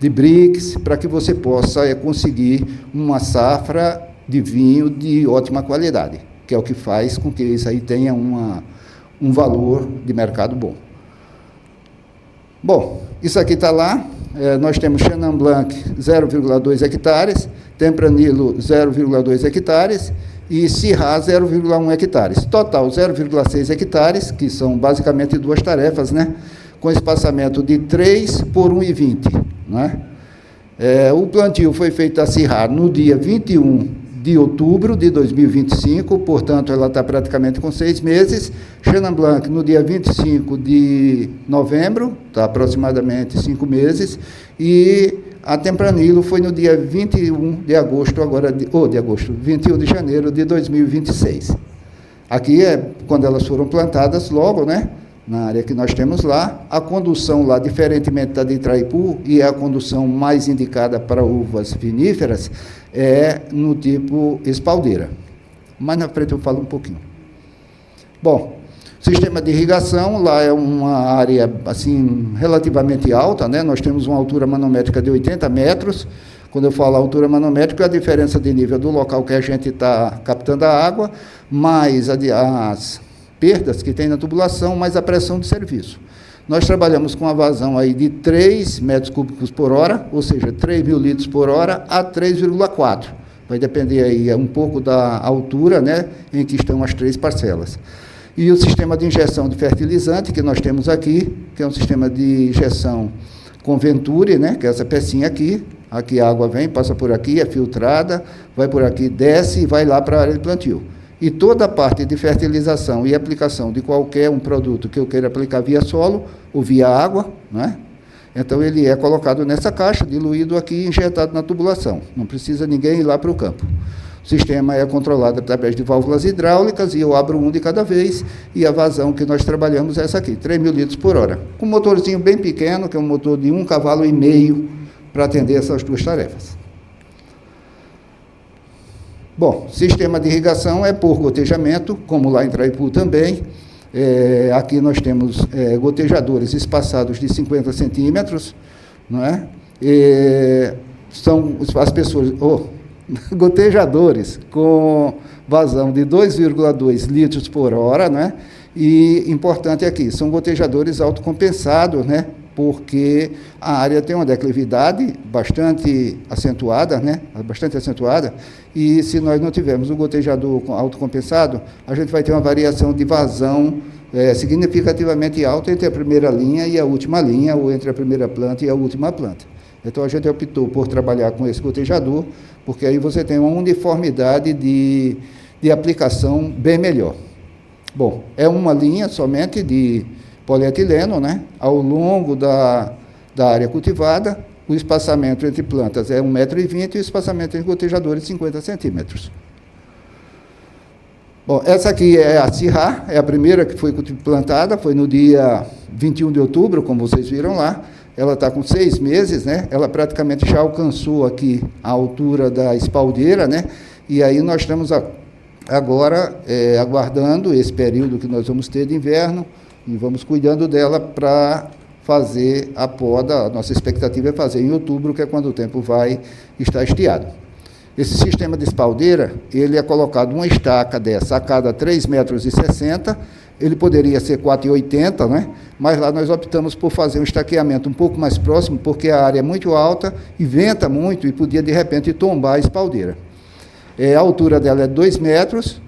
BRICS, para que você possa conseguir uma safra de vinho de ótima qualidade, que é o que faz com que isso aí tenha um valor de mercado bom. Bom, isso aqui está lá, nós temos Chenin Blanc 0,2 hectares, Tempranillo 0,2 hectares e Syrah 0,1 hectares. Total 0,6 hectares, que são basicamente 2 tarefas, né? Com espaçamento de 3 por 1,20, né? O plantio foi feito a Syrah no dia 21 de outubro de 2025, portanto, ela está praticamente com 6 meses. Chenin Blanc no dia 25 de novembro, está aproximadamente 5 meses. E a Tempranillo foi no dia 21 de agosto, 21 de janeiro de 2026. Aqui é quando elas foram plantadas logo, né? Na área que nós temos lá. A condução lá, diferentemente da de Itraipu, e é a condução mais indicada para uvas viníferas, é no tipo espaldeira. Mais na frente eu falo um pouquinho. Bom, sistema de irrigação, lá é uma área assim relativamente alta, né? Nós temos uma altura manométrica de 80 metros. Quando eu falo altura manométrica, é a diferença de nível do local que a gente está captando a água, mais as perdas que tem na tubulação, mais a pressão de serviço. Nós trabalhamos com uma vazão aí de 3 metros cúbicos por hora, ou seja, 3.000 litros por hora a 3,4. Vai depender aí um pouco da altura, né, em que estão as 3 parcelas. E o sistema de injeção de fertilizante que nós temos aqui, que é um sistema de injeção com Venturi, né, que é essa pecinha aqui. Aqui a água vem, passa por aqui, é filtrada, vai por aqui, desce e vai lá para a área de plantio. E toda a parte de fertilização e aplicação de qualquer um produto que eu queira aplicar via solo ou via água, né? Então ele é colocado nessa caixa, diluído aqui e injetado na tubulação. Não precisa ninguém ir lá para o campo. O sistema é controlado através de válvulas hidráulicas e eu abro um de cada vez e a vazão que nós trabalhamos é essa aqui, 3.000 litros por hora. Com um motorzinho bem pequeno, que é um motor de 1,5 cavalos para atender essas 2 tarefas. Bom, sistema de irrigação é por gotejamento, como lá em Itraipu também. Aqui nós temos gotejadores espaçados de 50 centímetros, não é? são as pessoas, gotejadores com vazão de 2,2 litros por hora, né? E importante aqui, são gotejadores autocompensados, né? Porque a área tem uma declividade bastante acentuada, né? Bastante acentuada, e se nós não tivermos o gotejador autocompensado, a gente vai ter uma variação de vazão significativamente alta entre a primeira linha e a última linha, ou entre a primeira planta e a última planta. Então, a gente optou por trabalhar com esse gotejador, porque aí você tem uma uniformidade de aplicação bem melhor. Bom, é uma linha somente de polietileno, né? Ao longo da área cultivada, o espaçamento entre plantas é 1,20 m e o espaçamento entre gotejadores 50 centímetros. Bom, essa aqui é a Syrah, é a primeira que foi plantada, foi no dia 21 de outubro, como vocês viram lá. Ela está com 6 meses, né? Ela praticamente já alcançou aqui a altura da espaldeira, né? E aí nós estamos agora aguardando esse período que nós vamos ter de inverno e vamos cuidando dela para fazer a poda. A nossa expectativa é fazer em outubro, que é quando o tempo vai estar estiado. Esse sistema de espaldeira, ele é colocado uma estaca dessa a cada 3,60 metros. Ele poderia ser 4,80, né? Mas lá nós optamos por fazer um estaqueamento um pouco mais próximo, porque a área é muito alta e venta muito e podia, de repente, tombar a espaldeira. A altura dela é 2 metros,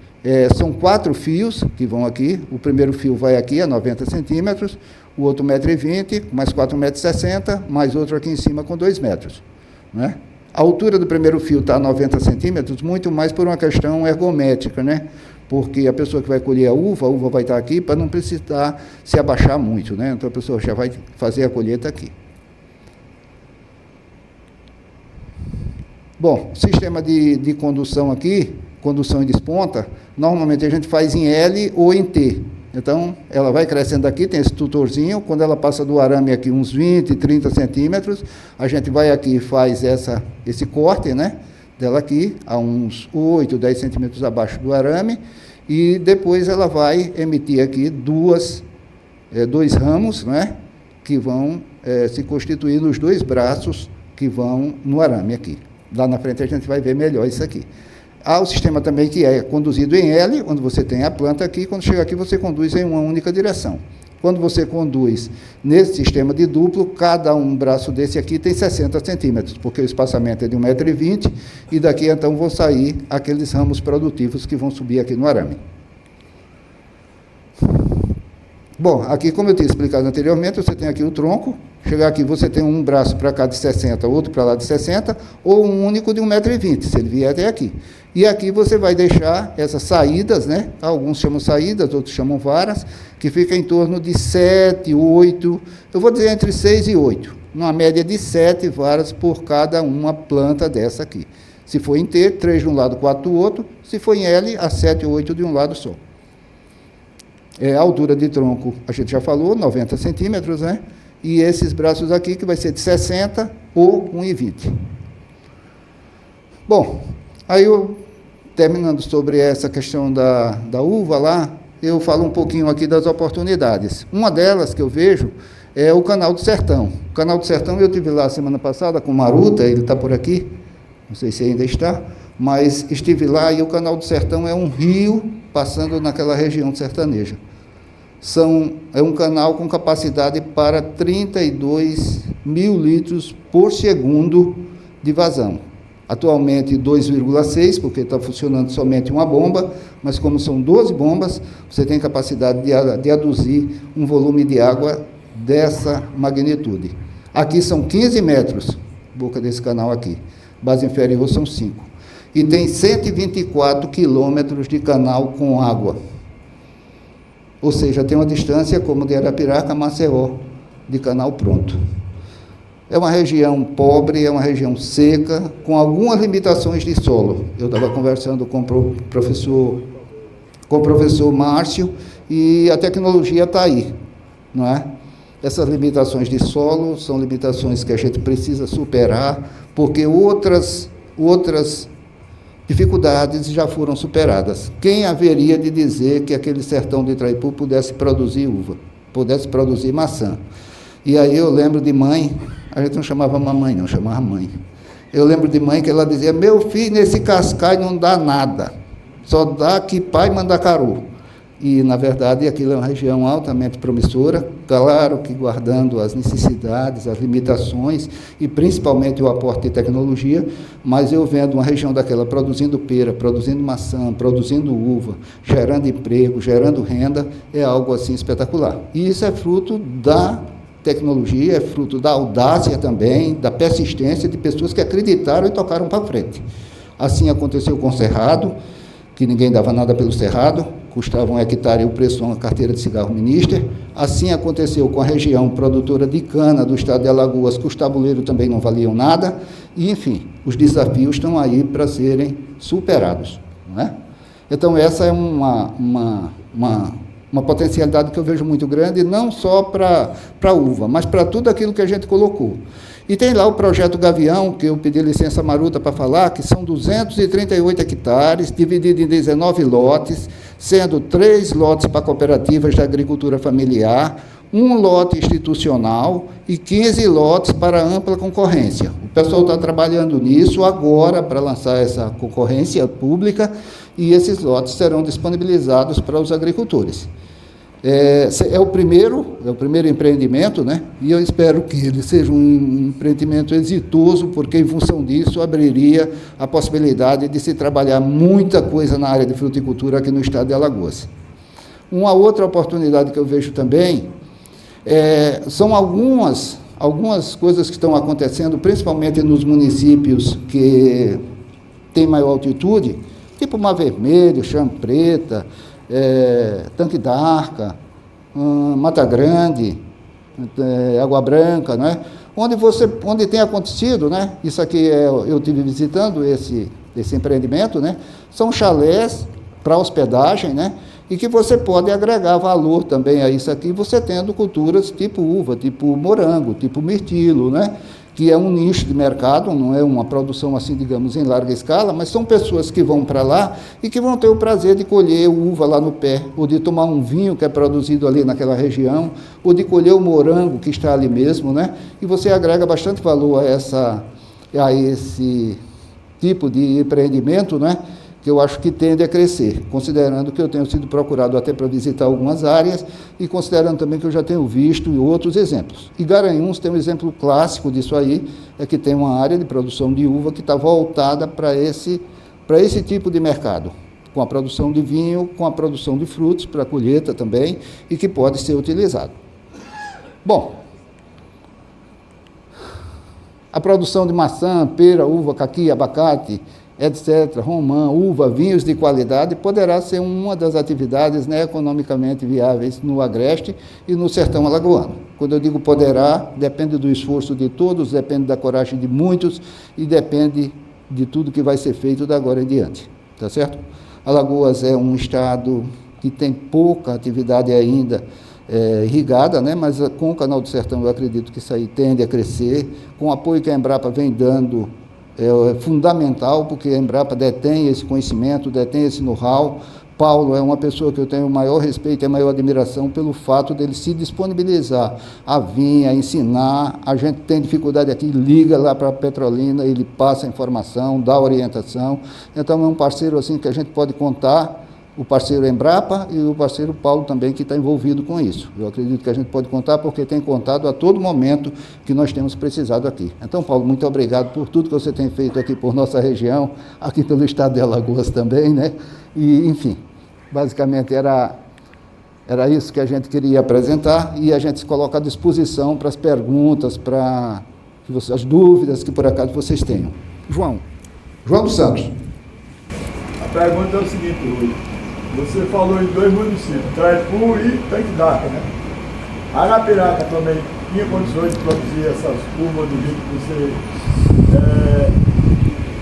são 4 fios que vão aqui. O primeiro fio vai aqui a 90 centímetros, o outro 1,20 m, mais 4,60 m, mais outro aqui em cima com 2 metros, né? A altura do primeiro fio está a 90 centímetros, muito mais por uma questão ergométrica, né? Porque a pessoa que vai colher a uva vai estar aqui para não precisar se abaixar muito, né? Então a pessoa já vai fazer a colheita aqui. Bom, sistema de condução aqui, condução em desponta, normalmente a gente faz em L ou em T. Então, ela vai crescendo aqui, tem esse tutorzinho, quando ela passa do arame aqui uns 20, 30 centímetros, a gente vai aqui e faz esse corte, né, dela aqui, a uns 8, 10 centímetros abaixo do arame, e depois ela vai emitir aqui dois ramos, né, que vão se constituir nos 2 braços que vão no arame aqui. Lá na frente a gente vai ver melhor isso aqui. Há o sistema também que é conduzido em L, onde você tem a planta aqui, quando chega aqui você conduz em uma única direção. Quando você conduz nesse sistema de duplo, cada um braço desse aqui tem 60 centímetros, porque o espaçamento é de 1,20 m, e daqui então vão sair aqueles ramos produtivos que vão subir aqui no arame. Bom, aqui, como eu tinha explicado anteriormente, você tem aqui o tronco. Chegar aqui, você tem um braço para cá de 60, outro para lá de 60, ou um único de 1,20 m, se ele vier até aqui. E aqui você vai deixar essas saídas, né? Alguns chamam saídas, outros chamam varas, que fica em torno de 7, 8, eu vou dizer entre 6 e 8, numa média de 7 varas por cada uma planta dessa aqui. Se for em T, 3 de um lado, 4 do outro. Se for em L, a 7 ou 8 de um lado só. A altura de tronco, a gente já falou, 90 centímetros, né? E esses braços aqui, que vai ser de 60 ou 1,20. Bom, aí eu, terminando sobre essa questão da uva lá, eu falo um pouquinho aqui das oportunidades. Uma delas que eu vejo é o Canal do Sertão. O Canal do Sertão, eu estive lá semana passada com o Maruta, ele está por aqui, não sei se ainda está, mas estive lá e o Canal do Sertão é um rio passando naquela região sertaneja. É um canal com capacidade para 32 mil litros por segundo de vazão. Atualmente 2,6, porque está funcionando somente uma bomba, mas como são 12 bombas, você tem capacidade de aduzir um volume de água dessa magnitude. Aqui são 15 metros, boca desse canal aqui. Base inferior são 5. E tem 124 quilômetros de canal com água. Ou seja, tem uma distância como de Arapiraca a Maceió, de canal pronto. É uma região pobre, é uma região seca, com algumas limitações de solo. Eu estava conversando com o professor Márcio, e a tecnologia está aí, não é? Essas limitações de solo são limitações que a gente precisa superar, porque outras dificuldades já foram superadas. Quem haveria de dizer que aquele sertão de Itraipu pudesse produzir uva, pudesse produzir maçã? E aí eu lembro de mãe, A gente não chamava mamãe, não, chamava mãe. Eu lembro de mãe que ela dizia, meu filho, nesse cascai não dá nada, só dá quipai e mandacaru. E, na verdade, aquilo é uma região altamente promissora, claro que guardando as necessidades, as limitações e, principalmente, o aporte de tecnologia, mas eu vendo uma região daquela produzindo pera, produzindo maçã, produzindo uva, gerando emprego, gerando renda, é algo assim espetacular. E isso é fruto da tecnologia, é fruto da audácia também, da persistência de pessoas que acreditaram e tocaram para frente. Assim aconteceu com o Cerrado, que ninguém dava nada pelo Cerrado, custava um hectare o preço de uma carteira de cigarro Minister. Assim aconteceu com a região produtora de cana do estado de Alagoas, que os tabuleiros também não valiam nada. E, enfim, os desafios estão aí para serem superados, não é? Então, essa é uma potencialidade que eu vejo muito grande, não só para a uva, mas para tudo aquilo que a gente colocou. E tem lá o projeto Gavião, que eu pedi licença maruta para falar, que são 238 hectares, dividido em 19 lotes, sendo 3 lotes para cooperativas de agricultura familiar, 1 lote institucional e 15 lotes para ampla concorrência. O pessoal está trabalhando nisso agora para lançar essa concorrência pública e esses lotes serão disponibilizados para os agricultores. É o primeiro empreendimento, né? E eu espero que ele seja um empreendimento exitoso, porque em função disso abriria a possibilidade de se trabalhar muita coisa na área de fruticultura aqui no estado de Alagoas. Uma outra oportunidade que eu vejo também são algumas coisas que estão acontecendo, principalmente nos municípios que têm maior altitude, tipo Mar Vermelho, Chã Preta, Tanque d'Arca, Mata Grande, Água Branca, né? Onde tem acontecido, né? Isso aqui eu estive visitando esse empreendimento, né? São chalés para hospedagem, né? E que você pode agregar valor também a isso aqui, você tendo culturas tipo uva, tipo morango, tipo mirtilo, né? Que é um nicho de mercado, não é uma produção assim, digamos, em larga escala, mas são pessoas que vão para lá e que vão ter o prazer de colher uva lá no pé, ou de tomar um vinho que é produzido ali naquela região, ou de colher o morango que está ali mesmo, né? E você agrega bastante valor a esse tipo de empreendimento, né? Que eu acho que tende a crescer, considerando que eu tenho sido procurado até para visitar algumas áreas e considerando também que eu já tenho visto outros exemplos. E Garanhuns tem um exemplo clássico disso aí, é que tem uma área de produção de uva que está voltada para esse tipo de mercado, com a produção de vinho, com a produção de frutos para colheita também, e que pode ser utilizado. Bom, a produção de maçã, pera, uva, caqui, abacate, etc., romã, uva, vinhos de qualidade, poderá ser uma das atividades, né, economicamente viáveis no Agreste e no sertão alagoano. Quando eu digo poderá, depende do esforço de todos, depende da coragem de muitos e depende de tudo que vai ser feito da agora em diante, tá certo? Alagoas é um estado que tem pouca atividade ainda irrigada, né, mas com o Canal do Sertão eu acredito que isso aí tende a crescer, com o apoio que a Embrapa vem dando, é fundamental, porque a Embrapa detém esse conhecimento, detém esse know-how. Paulo é uma pessoa que eu tenho o maior respeito e a maior admiração pelo fato dele se disponibilizar a vir, a ensinar. A gente tem dificuldade aqui, liga lá para a Petrolina, ele passa a informação, dá orientação. Então é um parceiro assim que a gente pode contar, o parceiro Embrapa e o parceiro Paulo também, que está envolvido com isso. Eu acredito que a gente pode contar porque tem contado a todo momento que nós temos precisado aqui. Então, Paulo, muito obrigado por tudo que você tem feito aqui por nossa região, aqui pelo estado de Alagoas também, né? E, enfim, basicamente era isso que a gente queria apresentar e a gente se coloca à disposição para as perguntas, para as dúvidas que por acaso vocês tenham. João dos Santos. A pergunta é o seguinte, Rui. Você falou em 2 municípios, Traipu e Tanque d'Arca, né? Arapiraca também tinha condições de produzir essas uvas do jeito que você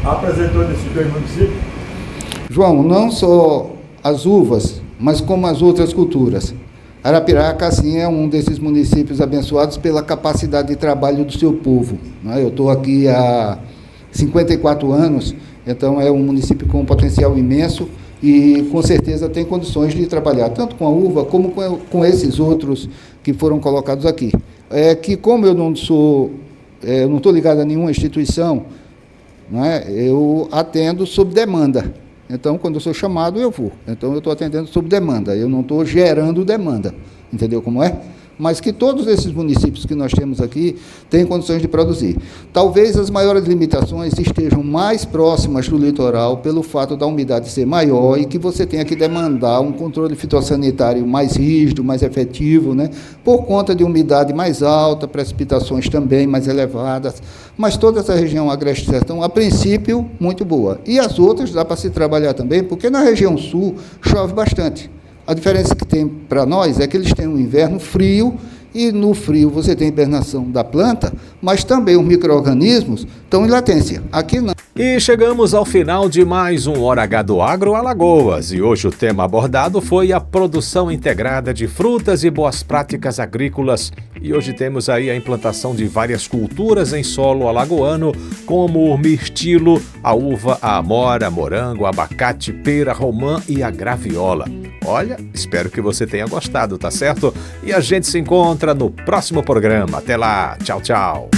apresentou nesses 2 municípios? João, não só as uvas, mas como as outras culturas. Arapiraca, assim, é um desses municípios abençoados pela capacidade de trabalho do seu povo, né? Eu estou aqui há 54 anos, então é um município com um potencial imenso, e com certeza tem condições de trabalhar tanto com a uva como com esses outros que foram colocados aqui. É que como eu não sou eu não estou ligado a nenhuma instituição, não é? Eu atendo sob demanda. Então, quando eu sou chamado, eu vou. Então, eu estou atendendo sob demanda, eu não estou gerando demanda. Entendeu como é? Mas que todos esses municípios que nós temos aqui têm condições de produzir. Talvez as maiores limitações estejam mais próximas do litoral pelo fato da umidade ser maior e que você tenha que demandar um controle fitossanitário mais rígido, mais efetivo, né? Por conta de umidade mais alta, precipitações também mais elevadas. Mas toda essa região agreste sertão, a princípio, muito boa. E as outras dá para se trabalhar também, porque na região sul chove bastante. A diferença que tem para nós é que eles têm um inverno frio e no frio você tem hibernação da planta, mas também os micro-organismos estão em latência. Aqui não. E chegamos ao final de mais um Hora H do Agro Alagoas. E hoje o tema abordado foi a produção integrada de frutas e boas práticas agrícolas. E hoje temos aí a implantação de várias culturas em solo alagoano, como o mirtilo, a uva, a amora, morango, abacate, pera, romã e a graviola. Olha, espero que você tenha gostado, tá certo? E a gente se encontra no próximo programa. Até lá, tchau, tchau.